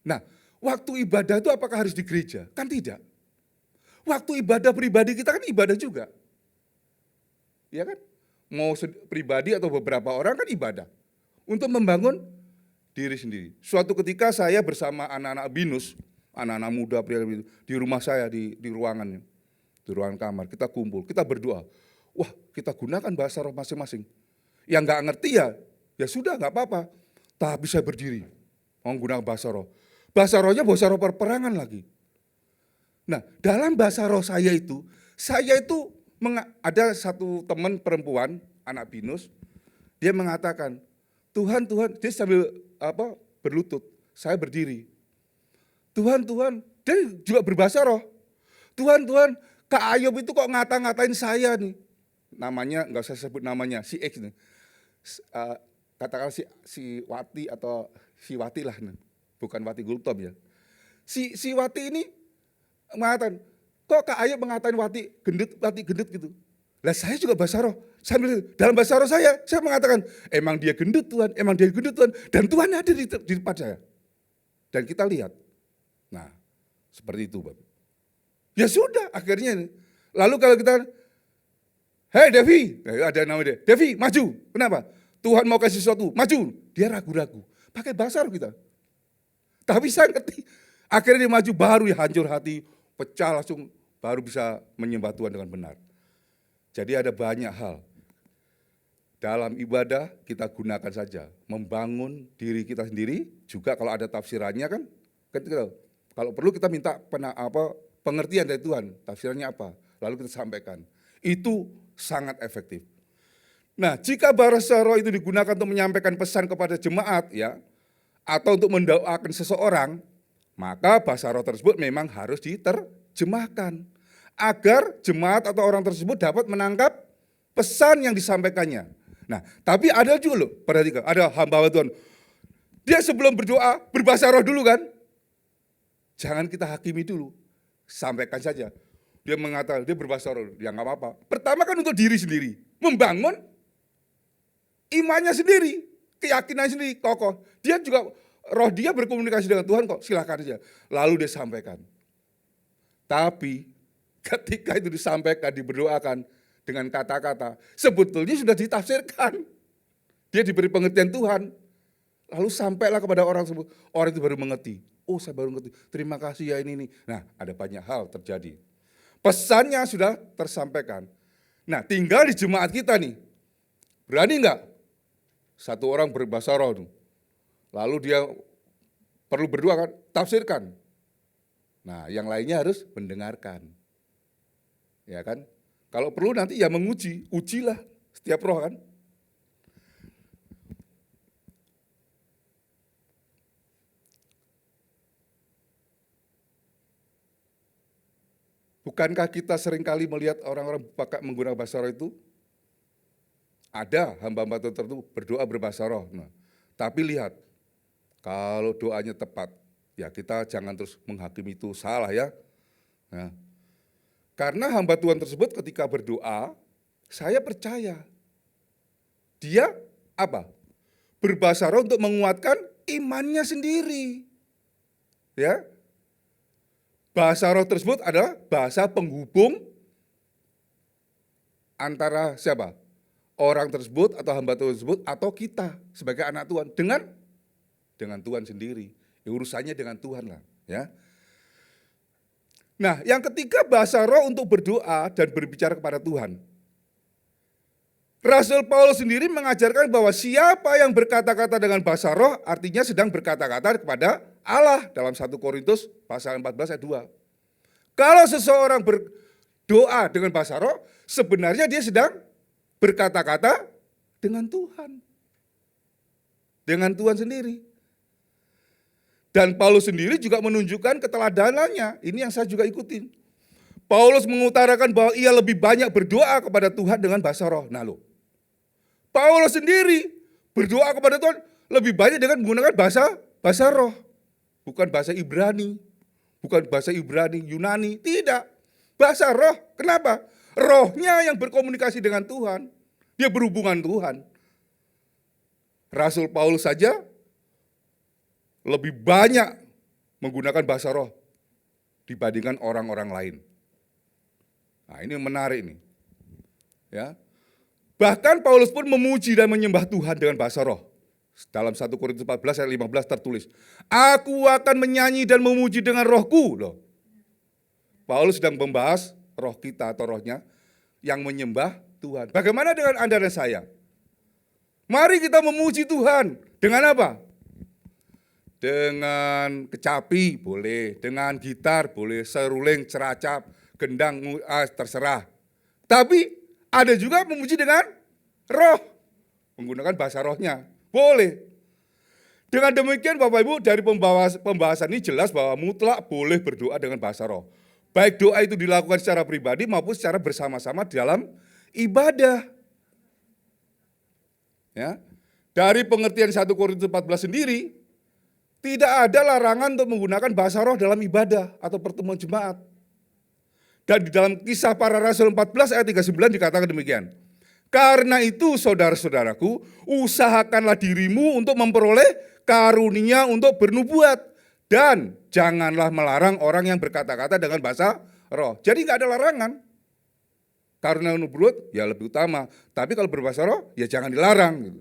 Nah, waktu ibadah itu apakah harus di gereja? Kan tidak. Waktu ibadah pribadi kita kan ibadah juga. Ya kan? Mau pribadi atau beberapa orang kan ibadah. Untuk membangun diri sendiri. Suatu ketika saya bersama anak-anak binus, anak-anak muda di rumah saya, di ruangannya. Di ruangan kamar, kita kumpul, kita berdoa. Wah, kita gunakan bahasa roh masing-masing. Yang nggak ngerti ya sudah nggak apa-apa. Tapi saya berdiri, mau menggunakan bahasa roh. Bahasa rohnya bahasa roh perperangan lagi. Nah, dalam bahasa roh saya itu ada satu teman perempuan, anak binus, dia mengatakan, Tuhan, dia sambil berlutut, saya berdiri. Tuhan, dia juga berbahasa roh. Tuhan, Kak Ayub itu kok ngata-ngatain saya nih. namanya, nggak usah sebut namanya, si X nih. Katakanlah si Wati atau si Wati lah, bukan Wati Gultom ya. Si Wati ini mengatakan, kok Kak Ayub mengatakan Wati gendut gitu. Lah saya juga bahasa roh, dalam bahasa roh saya mengatakan, emang dia gendut Tuhan, dan Tuhan ada di depan saya. Dan kita lihat, nah seperti itu Bapak. Ya sudah akhirnya, lalu kalau kita, hei Devi, ada nama dia, Devi maju, kenapa? Tuhan mau kasih sesuatu, maju. Dia ragu-ragu, pakai bahasa roh kita. Tapi saya ngerti, akhirnya dia maju, baru ya hancur hati, pecah langsung, baru bisa menyembah Tuhan dengan benar. Jadi ada banyak hal. Dalam ibadah kita gunakan saja, membangun diri kita sendiri, juga kalau ada tafsirannya kan kalau perlu kita minta pengertian dari Tuhan, tafsirannya apa, lalu kita sampaikan. Itu sangat efektif. Nah, jika bahasa roh itu digunakan untuk menyampaikan pesan kepada jemaat ya, atau untuk mendoakan seseorang, maka bahasa roh tersebut memang harus diterjemahkan agar jemaat atau orang tersebut dapat menangkap pesan yang disampaikannya. Nah, tapi ada juga loh, perhatikan, ada hamba Tuhan, dia sebelum berdoa berbahasa roh dulu kan? Jangan kita hakimi dulu, sampaikan saja. Dia mengatakan, dia berbahasa roh, ya nggak apa-apa. Pertama kan untuk diri sendiri, membangun imannya sendiri, keyakinan sendiri, kokoh. Dia juga, roh dia berkomunikasi dengan Tuhan kok, silakan aja. Lalu dia sampaikan. Tapi ketika itu disampaikan, diberdoakan dengan kata-kata, sebetulnya sudah ditafsirkan. Dia diberi pengertian Tuhan. Lalu sampailah kepada orang tersebut, orang itu baru mengerti. Oh saya baru mengerti, terima kasih ya ini. Nah ada banyak hal terjadi. Pesannya sudah tersampaikan. Nah tinggal di jemaat kita nih, berani enggak? Satu orang berbahasa roh, lalu dia perlu berdoa kan, tafsirkan. Nah yang lainnya harus mendengarkan. Ya kan? Kalau perlu nanti ya menguji, ujilah setiap roh kan. Bukankah kita seringkali melihat orang-orang menggunakan bahasa roh itu? Ada hamba-hamba tertentu berdoa berbahasa roh. Nah, tapi lihat, kalau doanya tepat, ya kita jangan terus menghakimi itu salah ya. Nah, karena hamba Tuhan tersebut ketika berdoa, saya percaya dia apa? Berbahasa roh untuk menguatkan imannya sendiri. Ya. Bahasa roh tersebut adalah bahasa penghubung antara siapa? Orang tersebut atau hamba Tuhan tersebut atau kita sebagai anak Tuhan dengan Tuhan sendiri. Ya, urusannya dengan Tuhan lah, ya. Nah, yang ketiga bahasa roh untuk berdoa dan berbicara kepada Tuhan. Rasul Paulus sendiri mengajarkan bahwa siapa yang berkata-kata dengan bahasa roh artinya sedang berkata-kata kepada Allah dalam 1 Korintus pasal 14 ayat 2. Kalau seseorang berdoa dengan bahasa roh, sebenarnya dia sedang berkata-kata dengan Tuhan. Dengan Tuhan sendiri. Dan Paulus sendiri juga menunjukkan keteladanannya. Ini yang saya juga ikutin. Paulus mengutarakan bahwa ia lebih banyak berdoa kepada Tuhan dengan bahasa roh. Nah loh, Paulus sendiri berdoa kepada Tuhan lebih banyak dengan menggunakan bahasa roh. Bukan bahasa Ibrani, bukan bahasa Ibrani, Yunani, tidak. Bahasa roh, kenapa? Rohnya yang berkomunikasi dengan Tuhan, dia berhubungan Tuhan. Rasul Paulus saja lebih banyak menggunakan bahasa roh dibandingkan orang-orang lain. Nah ini menarik nih. Ya. Bahkan Paulus pun memuji dan menyembah Tuhan dengan bahasa roh. Dalam 1 Korintus 14 ayat 15 tertulis, aku akan menyanyi dan memuji dengan rohku. Loh. Paulus sedang membahas roh kita atau rohnya yang menyembah Tuhan. Bagaimana dengan Anda dan saya? Mari kita memuji Tuhan. Dengan apa? Dengan kecapi boleh, dengan gitar boleh, seruling, ceracap, gendang, terserah. Tapi ada juga memuji dengan roh, menggunakan bahasa rohnya. Boleh. Dengan demikian Bapak Ibu dari pembahasan ini jelas bahwa mutlak boleh berdoa dengan bahasa roh. Baik doa itu dilakukan secara pribadi maupun secara bersama-sama dalam ibadah. Ya. Dari pengertian 1 Korintus 14 sendiri, tidak ada larangan untuk menggunakan bahasa roh dalam ibadah atau pertemuan jemaat. Dan di dalam Kisah Para Rasul 14 ayat 39 dikatakan demikian. Karena itu saudara-saudaraku, usahakanlah dirimu untuk memperoleh karunia untuk bernubuat. Dan janganlah melarang orang yang berkata-kata dengan bahasa roh. Jadi nggak ada larangan. Karunia nubuat ya lebih utama. Tapi kalau berbahasa roh ya jangan dilarang. Gitu.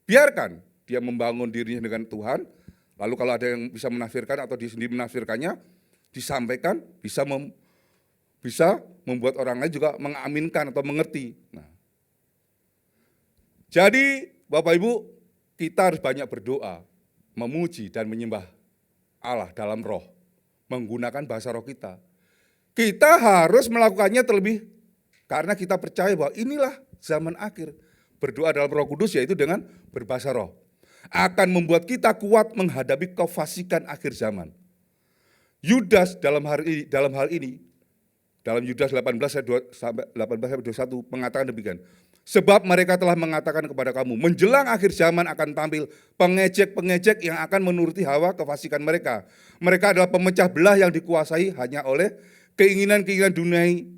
Biarkan dia membangun dirinya dengan Tuhan. Lalu kalau ada yang bisa menafsirkan atau dia sendiri menafsirkannya, disampaikan, bisa membuat orang lain juga mengaminkan atau mengerti. Nah, jadi Bapak Ibu, kita harus banyak berdoa, memuji dan menyembah Allah dalam roh, menggunakan bahasa roh kita. Kita harus melakukannya terlebih karena kita percaya bahwa inilah zaman akhir. Berdoa dalam Roh Kudus yaitu dengan berbahasa roh. Akan membuat kita kuat menghadapi kefasikan akhir zaman. Yudas dalam hal ini, dalam Yudas 18-21 mengatakan demikian. Sebab mereka telah mengatakan kepada kamu, menjelang akhir zaman akan tampil pengejek-pengejek yang akan menuruti hawa kefasikan mereka. Mereka adalah pemecah belah yang dikuasai hanya oleh keinginan-keinginan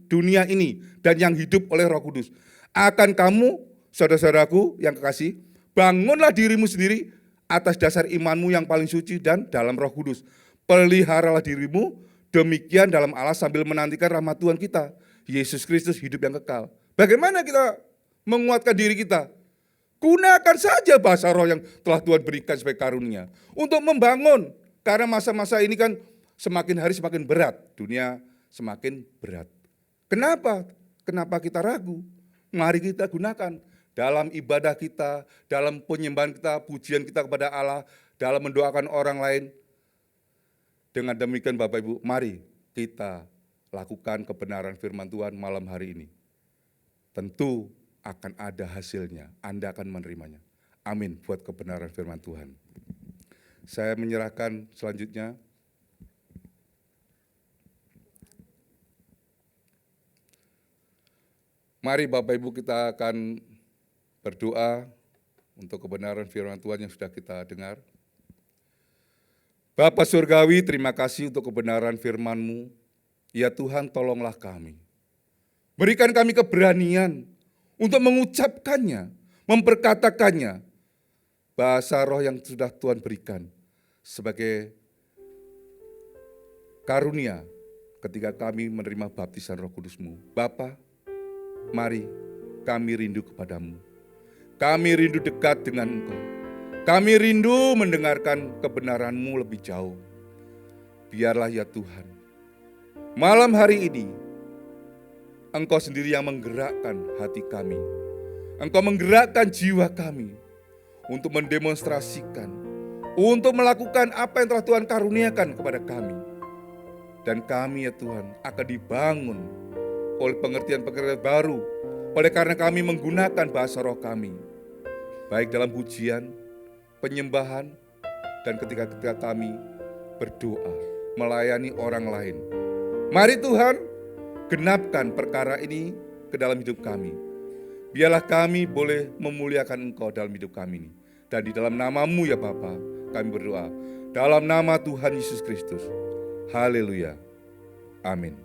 dunia ini dan yang hidup oleh Roh Kudus. Akan kamu, saudara-saudaraku yang kekasih, bangunlah dirimu sendiri atas dasar imanmu yang paling suci dan dalam Roh Kudus. Peliharalah dirimu demikian dalam Allah sambil menantikan rahmat Tuhan kita, Yesus Kristus hidup yang kekal. Bagaimana kita menguatkan diri kita? Gunakan saja bahasa roh yang telah Tuhan berikan sebagai karunia untuk membangun. Karena masa-masa ini kan semakin hari semakin berat, dunia semakin berat. Kenapa? Kenapa kita ragu? Mari kita gunakan dalam ibadah kita, dalam penyembahan kita, pujian kita kepada Allah, dalam mendoakan orang lain. Dengan demikian Bapak Ibu, mari kita lakukan kebenaran firman Tuhan malam hari ini. Tentu akan ada hasilnya, Anda akan menerimanya. Amin buat kebenaran firman Tuhan. Saya menyerahkan selanjutnya. Mari Bapak Ibu kita akan berdoa untuk kebenaran firman Tuhan yang sudah kita dengar. Bapa Surgawi, terima kasih untuk kebenaran firman-Mu. Ya Tuhan, tolonglah kami. Berikan kami keberanian untuk mengucapkannya, memperkatakannya. Bahasa roh yang sudah Tuhan berikan sebagai karunia ketika kami menerima baptisan Roh Kudus-Mu. Bapa, mari kami rindu kepadamu. Kami rindu dekat dengan Engkau. Kami rindu mendengarkan kebenaran-Mu lebih jauh. Biarlah ya Tuhan, malam hari ini Engkau sendiri yang menggerakkan hati kami. Engkau menggerakkan jiwa kami untuk mendemonstrasikan, untuk melakukan apa yang telah Tuhan karuniakan kepada kami. Dan kami ya Tuhan akan dibangun oleh pengertian-pengertian baru, oleh karena kami menggunakan bahasa roh kami, baik dalam pujian, penyembahan, dan ketika kami berdoa, melayani orang lain. Mari Tuhan, genapkan perkara ini ke dalam hidup kami. Biarlah kami boleh memuliakan Engkau dalam hidup kami ini. Dan di dalam nama-Mu ya Bapa, kami berdoa. Dalam nama Tuhan Yesus Kristus. Haleluya. Amin.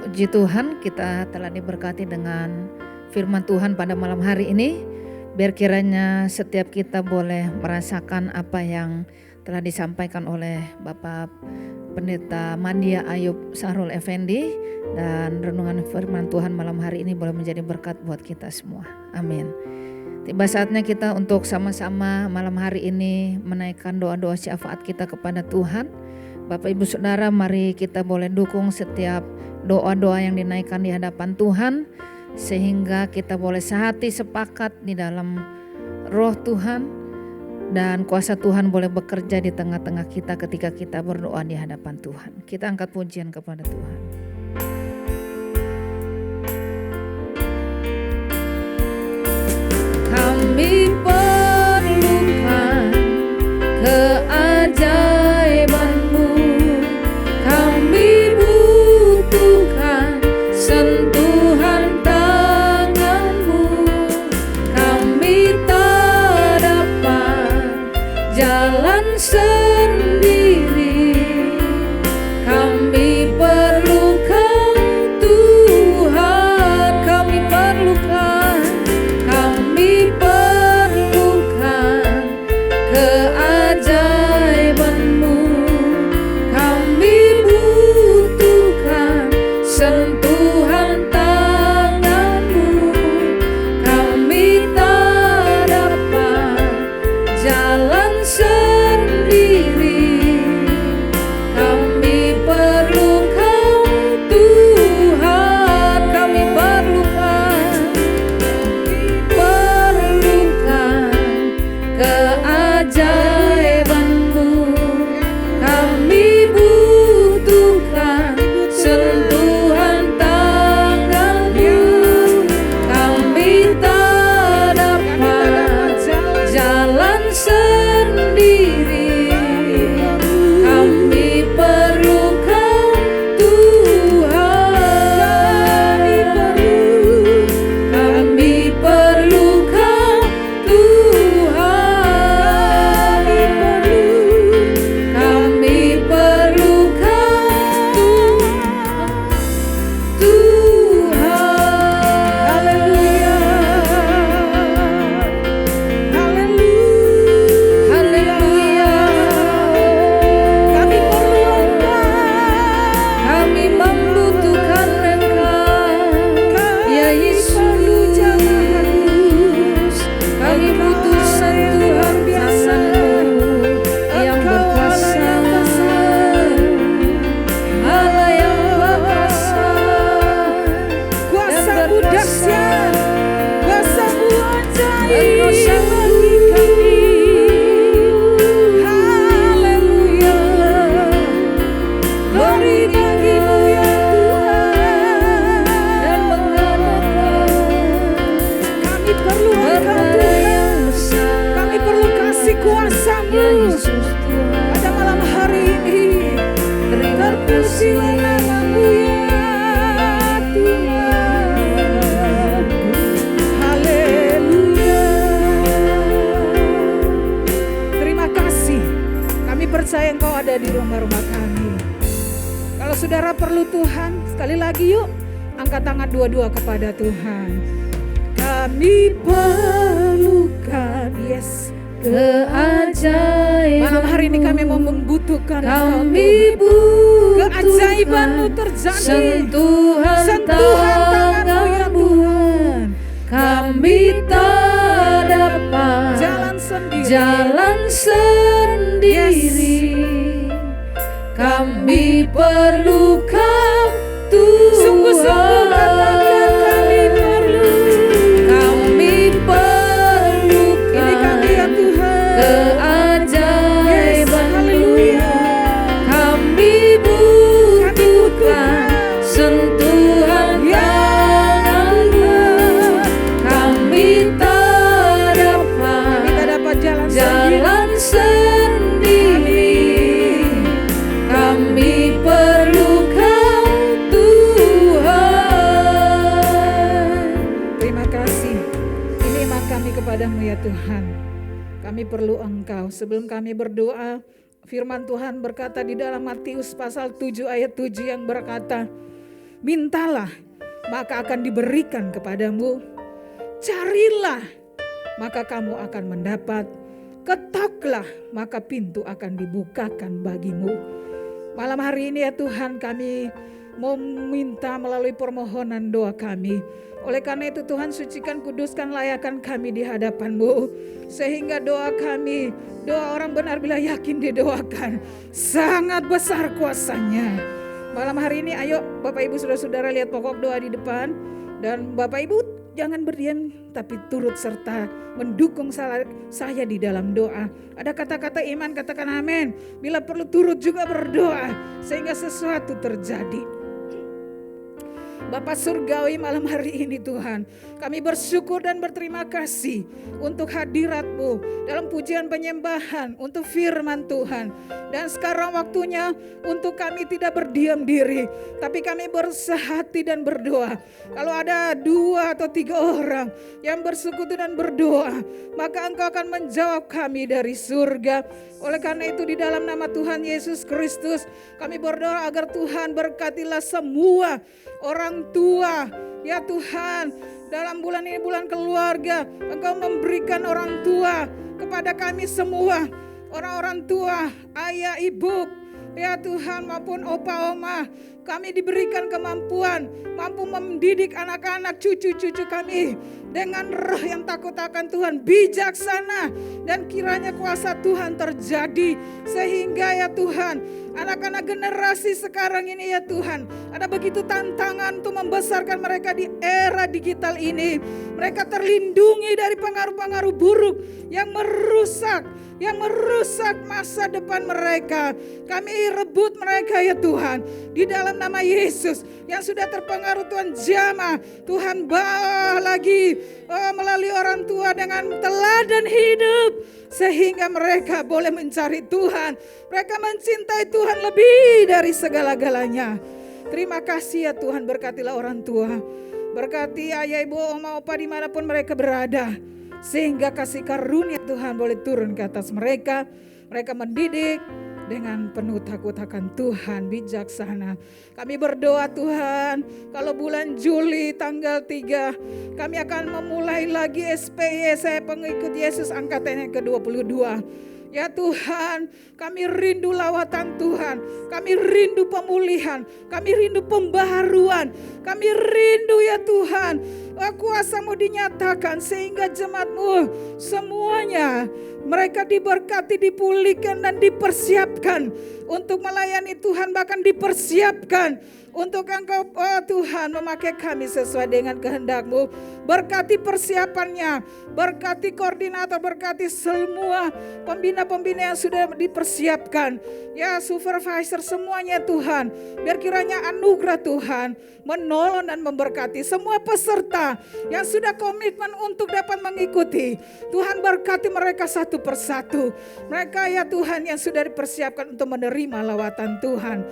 Puji Tuhan, kita telah diberkati dengan firman Tuhan pada malam hari ini. Biar kiranya setiap kita boleh merasakan apa yang telah disampaikan oleh Bapak Pendeta Mandia Ayub Sahrul Effendi, dan renungan firman Tuhan malam hari ini boleh menjadi berkat buat kita semua. Amin. Tiba saatnya kita untuk sama-sama malam hari ini menaikkan doa-doa syafaat kita kepada Tuhan. Bapak Ibu Saudara, mari kita boleh dukung setiap doa-doa yang dinaikkan di hadapan Tuhan, sehingga kita boleh sehati sepakat di dalam roh Tuhan, dan kuasa Tuhan boleh bekerja di tengah-tengah kita ketika kita berdoa di hadapan Tuhan. Kita angkat pujian kepada Tuhan. Kami perlukan keajaiban Kami membutuhkan Engkau, ya Yesus. Kami butuh sentuhan tangan-Mu yang berkuasa, Allah yang berkuasa. Kuasa-Mu dahsyat, kuasa-Mu ajaib Engkau bagi kami. Haleluya. Glory bagi-Mu ya Tuhan. dan mengharapkan Kami perlu Engkau Tuhan. Kami perlu kasih ya kuasa-Mu Yesus Tuhan. pada malam hari ini. Terima Terpujilah kasih nama-Mu ya Tuhan. Haleluya. Terima kasih. Kami percaya Engkau ada di rumah-rumah kami. Kalau saudara perlu Tuhan, sekali lagi yuk angkat tangan dua-dua kepada Tuhan. Kami perlukan, yes. keajaiban. Malam hari ini kami mau membutuhkan Engkau, Kami Tuhan. butuhkan Keajaiban-Mu terjadi. sentuhan Tangan-Mu ya Tuhan. Kami tak dapat Jalan sendiri. jalan sendiri. Kami perlu Kau Tuhan. Sungguh-sungguh katakan kami perlu. Kami perlukan Ini kami ya Tuhan. keajaiban-Mu. Haleluya. Kami butuhkan sentuhan tangan-Mu. Kami tak dapat Kita dapat jalan sendiri. jalan sendiri. Kami perlu Kau Tuhan. Terima kasih. Ini iman kami kepadamu ya Tuhan. Kami perlu Engkau. Sebelum kami berdoa, firman Tuhan berkata di dalam Matius pasal 7 ayat 7 yang berkata, mintalah maka akan diberikan kepadamu. Carilah maka kamu akan mendapat. Ketoklah maka pintu akan dibukakan bagimu. Malam hari ini ya Tuhan, kami mau minta melalui permohonan doa kami. Oleh karena itu Tuhan, sucikan, kuduskan, layakan kami di hadapan-Mu. Sehingga doa kami, doa orang benar bila yakin didoakan, sangat besar kuasanya. Malam hari ini ayo Bapak Ibu Saudara-saudara lihat pokok doa di depan. Dan Bapak Ibu jangan berdiam tapi turut serta mendukung saya di dalam doa. Ada kata-kata iman, katakan amin. Bila perlu turut juga berdoa sehingga sesuatu terjadi. Bapa Surgawi, malam hari ini Tuhan, kami bersyukur dan berterima kasih untuk hadirat-Mu dalam pujian penyembahan, untuk firman Tuhan. Dan sekarang waktunya untuk kami tidak berdiam diri, tapi kami bersehati dan berdoa. Kalau ada 2 atau 3 orang yang bersekutu dan berdoa, maka Engkau akan menjawab kami dari surga. Oleh karena itu di dalam nama Tuhan Yesus Kristus, kami berdoa agar Tuhan berkatilah semua orang tua, ya Tuhan, dalam bulan ini bulan keluarga, Engkau memberikan orang tua kepada kami semua, orang-orang tua, ayah, ibu, ya Tuhan, maupun opa, oma. Kami diberikan kemampuan, mampu mendidik anak-anak, cucu-cucu kami dengan roh yang takut akan Tuhan, bijaksana, dan kiranya kuasa Tuhan terjadi. Sehingga ya Tuhan, anak-anak generasi sekarang ini ya Tuhan, ada begitu tantangan untuk membesarkan mereka di era digital ini. Mereka terlindungi dari pengaruh-pengaruh buruk yang merusak masa depan mereka. Kami rebut mereka ya Tuhan, di dalam nama Yesus. Yang sudah terpengaruh Tuhan jamah, Tuhan bawa lagi melalui orang tua dengan teladan hidup, sehingga mereka boleh mencari Tuhan. Mereka mencintai Tuhan lebih dari segala-galanya. Terima kasih ya Tuhan, berkatilah orang tua, berkati ayah, ibu, oma, opa dimanapun mereka berada, sehingga kasih karunia Tuhan boleh turun ke atas mereka. Mereka mendidik dengan penuh takut akan Tuhan, bijaksana. Kami berdoa Tuhan, kalau bulan Juli tanggal 3 kami akan memulai lagi SPY, saya pengikut Yesus angkatan yang ke-22. Ya Tuhan, kami rindu lawatan Tuhan, kami rindu pemulihan, kami rindu pembaharuan, kami rindu ya Tuhan, kuasa-Mu dinyatakan sehingga jemaat-Mu semuanya mereka diberkati, dipulihkan dan dipersiapkan untuk melayani Tuhan, bahkan dipersiapkan untuk Engkau Tuhan memakai kami sesuai dengan kehendak-Mu. Berkati persiapannya, berkati koordinator, berkati semua pembina-pembina yang sudah dipersiapkan. Ya supervisor semuanya Tuhan, biar kiranya anugerah Tuhan menolong dan memberkati semua peserta yang sudah komitmen untuk dapat mengikuti. Tuhan berkati mereka satu persatu. Mereka ya Tuhan yang sudah dipersiapkan untuk menerima lawatan Tuhan.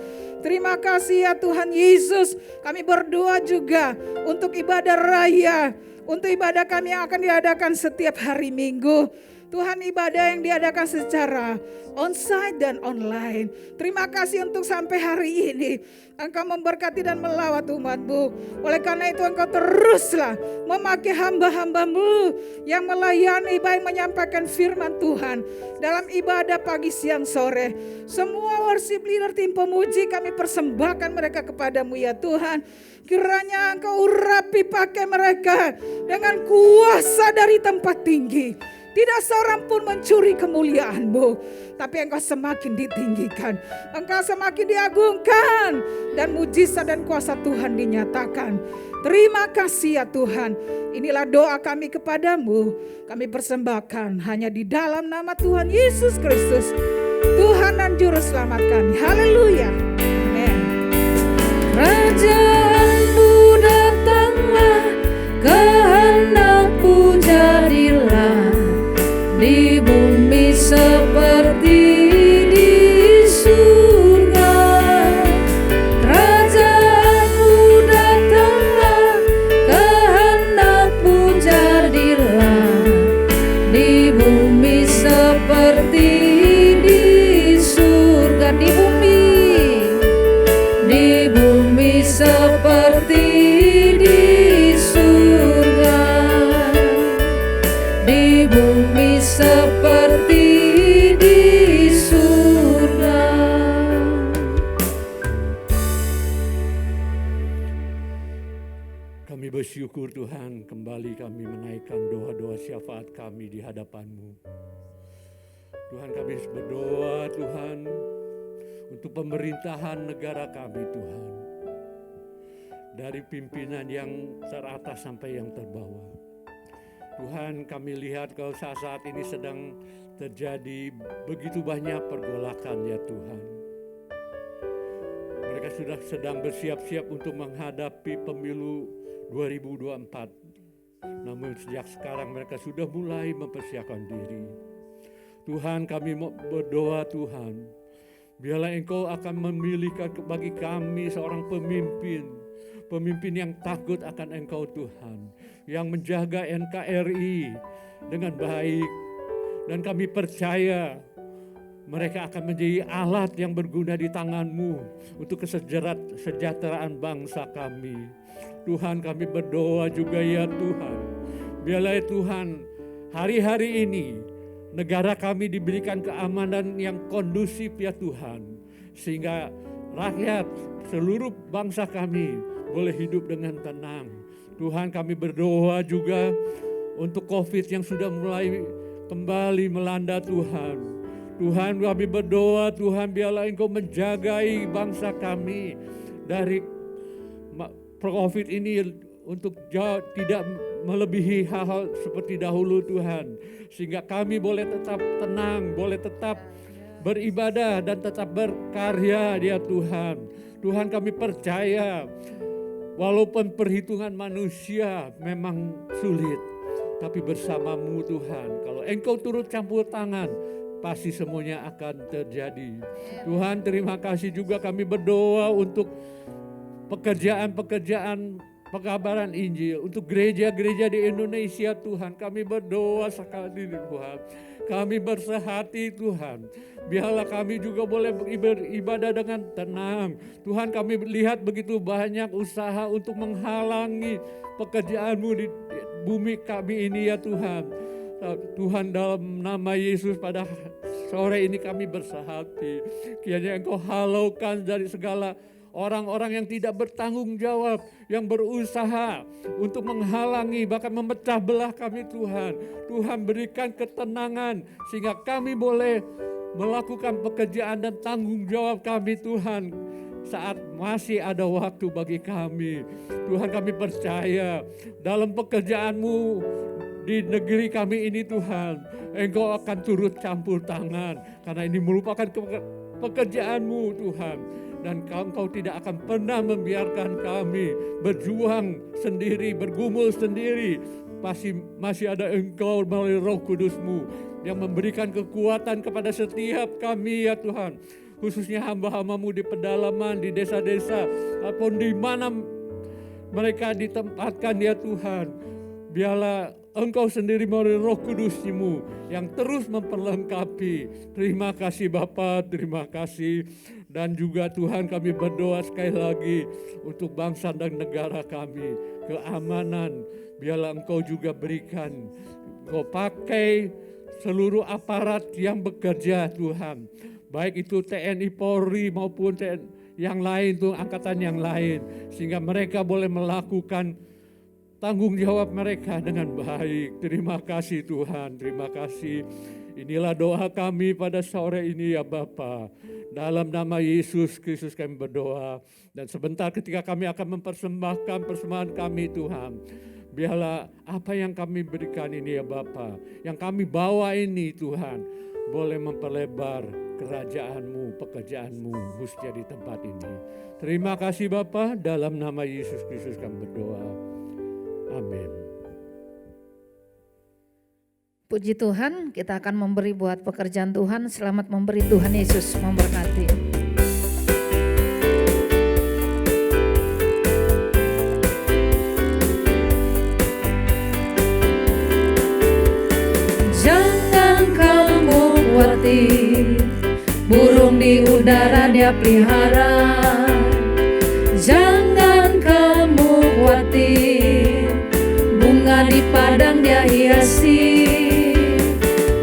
Terima kasih ya Tuhan Yesus. Kami berdoa juga untuk ibadah raya, untuk ibadah kami yang akan diadakan setiap hari Minggu. Tuhan, ibadah yang diadakan secara onsite dan online. Terima kasih untuk sampai hari ini Engkau memberkati dan melawat umat-Mu. Oleh karena itu Engkau teruslah memakai hamba-hamba-Mu yang melayani, baik menyampaikan firman Tuhan dalam ibadah pagi, siang, sore. Semua worship leader, tim pemuji, kami persembahkan mereka kepadamu ya Tuhan. Kiranya Engkau urapi pakai mereka dengan kuasa dari tempat tinggi. Tidak seorang pun mencuri kemuliaan-Mu, tapi Engkau semakin ditinggikan, Engkau semakin diagungkan, dan mujizat dan kuasa Tuhan dinyatakan. Terima kasih ya Tuhan. Inilah doa kami kepadamu. Kami persembahkan hanya di dalam nama Tuhan Yesus Kristus, Tuhan dan Juru Selamat kami. Haleluya. Amin. Kerajaan-Mu datanglah, kehendak-Mu jadilah di bumi seperti di surga. Kerajaan-Mu datanglah, kehendak-Mu jadilah di bumi seperti di surga. Di bumi seperti di surga. Di bumi seperti di surga. Kami bersyukur Tuhan, kembali kami menaikkan doa-doa syafaat kami di hadapan-Mu. Tuhan, kami berdoa Tuhan untuk pemerintahan negara kami Tuhan. Dari pimpinan yang teratas sampai yang terbawah. Tuhan, kami lihat kalau saat ini sedang terjadi begitu banyak pergolakan ya Tuhan. Mereka sudah sedang bersiap-siap untuk menghadapi pemilu 2024. Namun sejak sekarang mereka sudah mulai mempersiapkan diri. Tuhan, kami mau berdoa Tuhan, biarlah Engkau akan memilihkan bagi kami seorang pemimpin yang takut akan Engkau Tuhan, yang menjaga NKRI dengan baik. Dan kami percaya mereka akan menjadi alat yang berguna di tangan-Mu untuk kesejahteraan bangsa kami. Tuhan, kami berdoa juga ya Tuhan, biarlah Tuhan hari-hari ini negara kami diberikan keamanan yang kondusif ya Tuhan, sehingga rakyat seluruh bangsa kami boleh hidup dengan tenang. Tuhan, kami berdoa juga untuk COVID yang sudah mulai kembali melanda Tuhan. Tuhan, kami berdoa Tuhan, biarlah Engkau menjagai bangsa kami dari COVID ini untuk tidak melebihi hal-hal seperti dahulu Tuhan. Sehingga kami boleh tetap tenang, boleh tetap beribadah dan tetap berkarya ya Tuhan. Tuhan, kami percaya walaupun perhitungan manusia memang sulit, tapi bersama-Mu Tuhan, kalau Engkau turut campur tangan, pasti semuanya akan terjadi. Tuhan, terima kasih juga kami berdoa untuk pekerjaan-pekerjaan pekabaran Injil, untuk gereja-gereja di Indonesia Tuhan. Kami berdoa sekali Tuhan, kami bersehati Tuhan, biarlah kami juga boleh beribadah dengan tenang. Tuhan, kami lihat begitu banyak usaha untuk menghalangi pekerjaan-Mu di bumi kami ini ya Tuhan. Tuhan, dalam nama Yesus pada sore ini kami bersehati. Kiranya Engkau halaukan dari segala orang-orang yang tidak bertanggung jawab, yang berusaha untuk menghalangi, bahkan memecah belah kami Tuhan. Tuhan berikan ketenangan sehingga kami boleh melakukan pekerjaan dan tanggung jawab kami Tuhan. Saat masih ada waktu bagi kami. Tuhan, kami percaya dalam pekerjaan-Mu di negeri kami ini Tuhan, Engkau akan turut campur tangan. Karena ini merupakan pekerjaan-Mu Tuhan. Dan Engkau tidak akan pernah membiarkan kami berjuang sendiri, bergumul sendiri. Pasti masih ada Engkau melalui Roh Kudus-Mu yang memberikan kekuatan kepada setiap kami ya Tuhan. Khususnya hamba-hamba-Mu di pedalaman, di desa-desa, ataupun di mana mereka ditempatkan ya Tuhan. Biarlah Engkau sendiri melalui Roh Kudus-Mu yang terus memperlengkapi. Terima kasih Bapa, terima kasih. Dan juga Tuhan, kami berdoa sekali lagi untuk bangsa dan negara kami. Keamanan, biarlah Engkau juga berikan. Engkau pakai seluruh aparat yang bekerja Tuhan. Baik itu TNI Polri maupun TNI yang lain, tuh angkatan yang lain. Sehingga mereka boleh melakukan tanggung jawab mereka dengan baik. Terima kasih Tuhan, terima kasih. Inilah doa kami pada sore ini ya Bapa. Dalam nama Yesus Kristus kami berdoa. Dan sebentar ketika kami akan mempersembahkan persembahan kami Tuhan. Biarlah apa yang kami berikan ini ya Bapa, yang kami bawa ini Tuhan, boleh memperlebar kerajaan-Mu, pekerjaan-Mu khususnya di tempat ini. Terima kasih Bapa, dalam nama Yesus Kristus kami berdoa. Amin. Puji Tuhan, kita akan memberi buat pekerjaan Tuhan. Selamat memberi, Tuhan Yesus memberkati. Jangan kamu khawatir, burung di udara Dia pelihara. Jangan kamu khawatir, bunga di padang Dia hiasi.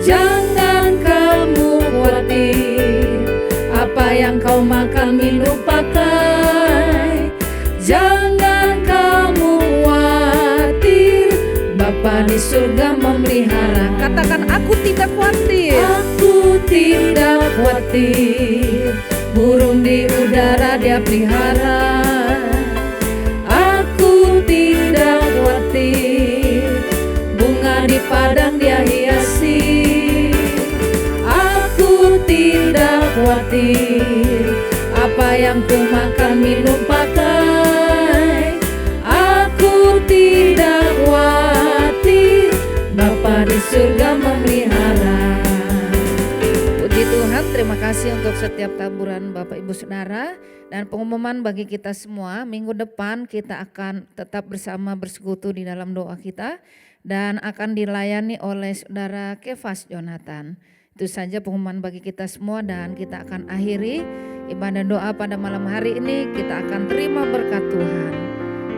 Jangan kamu khawatir, apa yang kau makan minum pakai. Jangan kamu khawatir, Bapa di surga memelihara. Katakan, aku tidak khawatir. Aku tidak khawatir, burung di udara Dia pelihara. Aku tidak khawatir, bunga di padang Dia hiasi. Aku tidak khawatir, apa yang ku makan minum pakai. Aku tidak khawatir, Bapa di surga memelihara. Puji Tuhan, terima kasih untuk setiap taburan Bapak Ibu Saudara. Dan pengumuman bagi kita semua, minggu depan kita akan tetap bersama bersekutu di dalam doa kita. Dan akan dilayani oleh Saudara Kefas Jonathan. Itu saja pengumuman bagi kita semua, dan kita akan akhiri ibadah doa pada malam hari ini. Kita akan terima berkat Tuhan.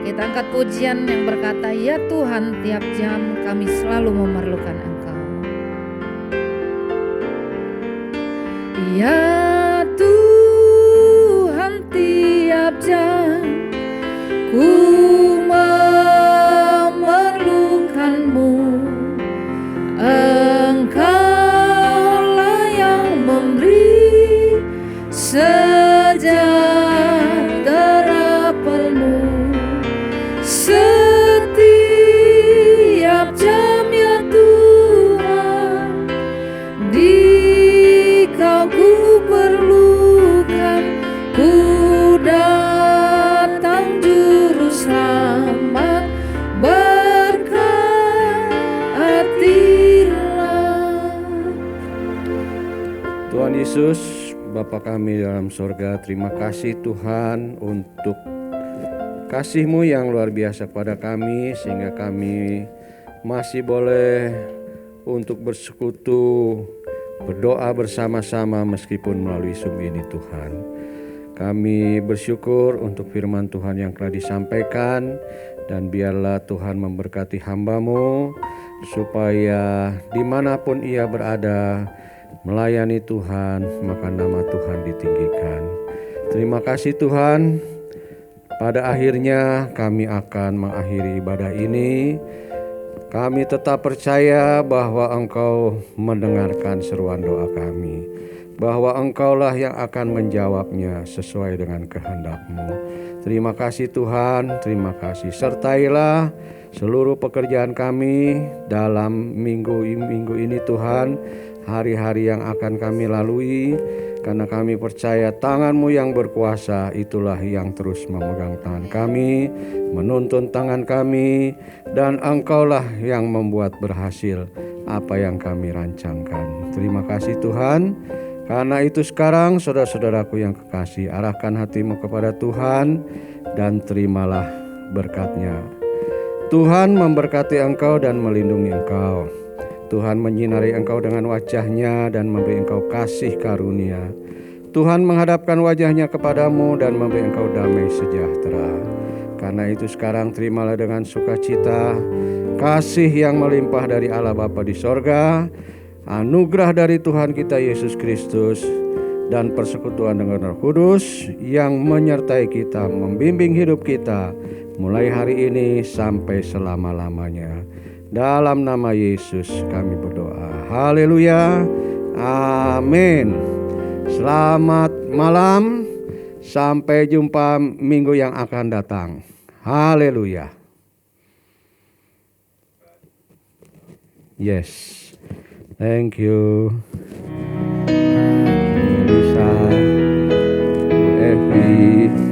Kita angkat pujian yang berkata, ya Tuhan, tiap jam kami selalu memerlukan Engkau. Ya Tuhan, tiap jam ku memerlukan-Mu. Engkaulah yang memberi sejahtera penuh. Setiap jam ya Tuhan, di Kau ku perlukan. Ku datang juru selamat, berkatilah. Tuhan Yesus, Bapa kami dalam sorga, terima kasih Tuhan untuk kasih-Mu yang luar biasa pada kami, sehingga kami masih boleh untuk bersekutu, berdoa bersama-sama meskipun melalui Zoom ini Tuhan. Kami bersyukur untuk firman Tuhan yang telah disampaikan, dan biarlah Tuhan memberkati hamba-Mu supaya dimanapun ia berada, melayani Tuhan, maka nama Tuhan ditinggikan. Terima kasih Tuhan. Pada akhirnya kami akan mengakhiri ibadah ini. Kami tetap percaya bahwa Engkau mendengarkan seruan doa kami, bahwa Engkaulah yang akan menjawabnya sesuai dengan kehendak-Mu. Terima kasih Tuhan, terima kasih. Sertailah seluruh pekerjaan kami dalam minggu ini Tuhan, hari-hari yang akan kami lalui. Karena kami percaya tangan-Mu yang berkuasa itulah yang terus memegang tangan kami, menuntun tangan kami, dan Engkaulah yang membuat berhasil apa yang kami rancangkan. Terima kasih Tuhan. Karena itu sekarang saudara-saudaraku yang kekasih, arahkan hatimu kepada Tuhan dan terimalah berkat-Nya. Tuhan memberkati engkau dan melindungi engkau. Tuhan menyinari engkau dengan wajah-Nya dan memberi engkau kasih karunia. Tuhan menghadapkan wajah-Nya kepadamu dan memberi engkau damai sejahtera. Karena itu sekarang terimalah dengan sukacita kasih yang melimpah dari Allah Bapa di sorga, anugerah dari Tuhan kita Yesus Kristus, dan persekutuan dengan Roh Kudus yang menyertai kita, membimbing hidup kita mulai hari ini sampai selama-lamanya. Dalam nama Yesus kami berdoa. Haleluya. Amin. Selamat malam. Sampai jumpa minggu yang akan datang. Haleluya. Yes. Thank you. Elisa, Evi.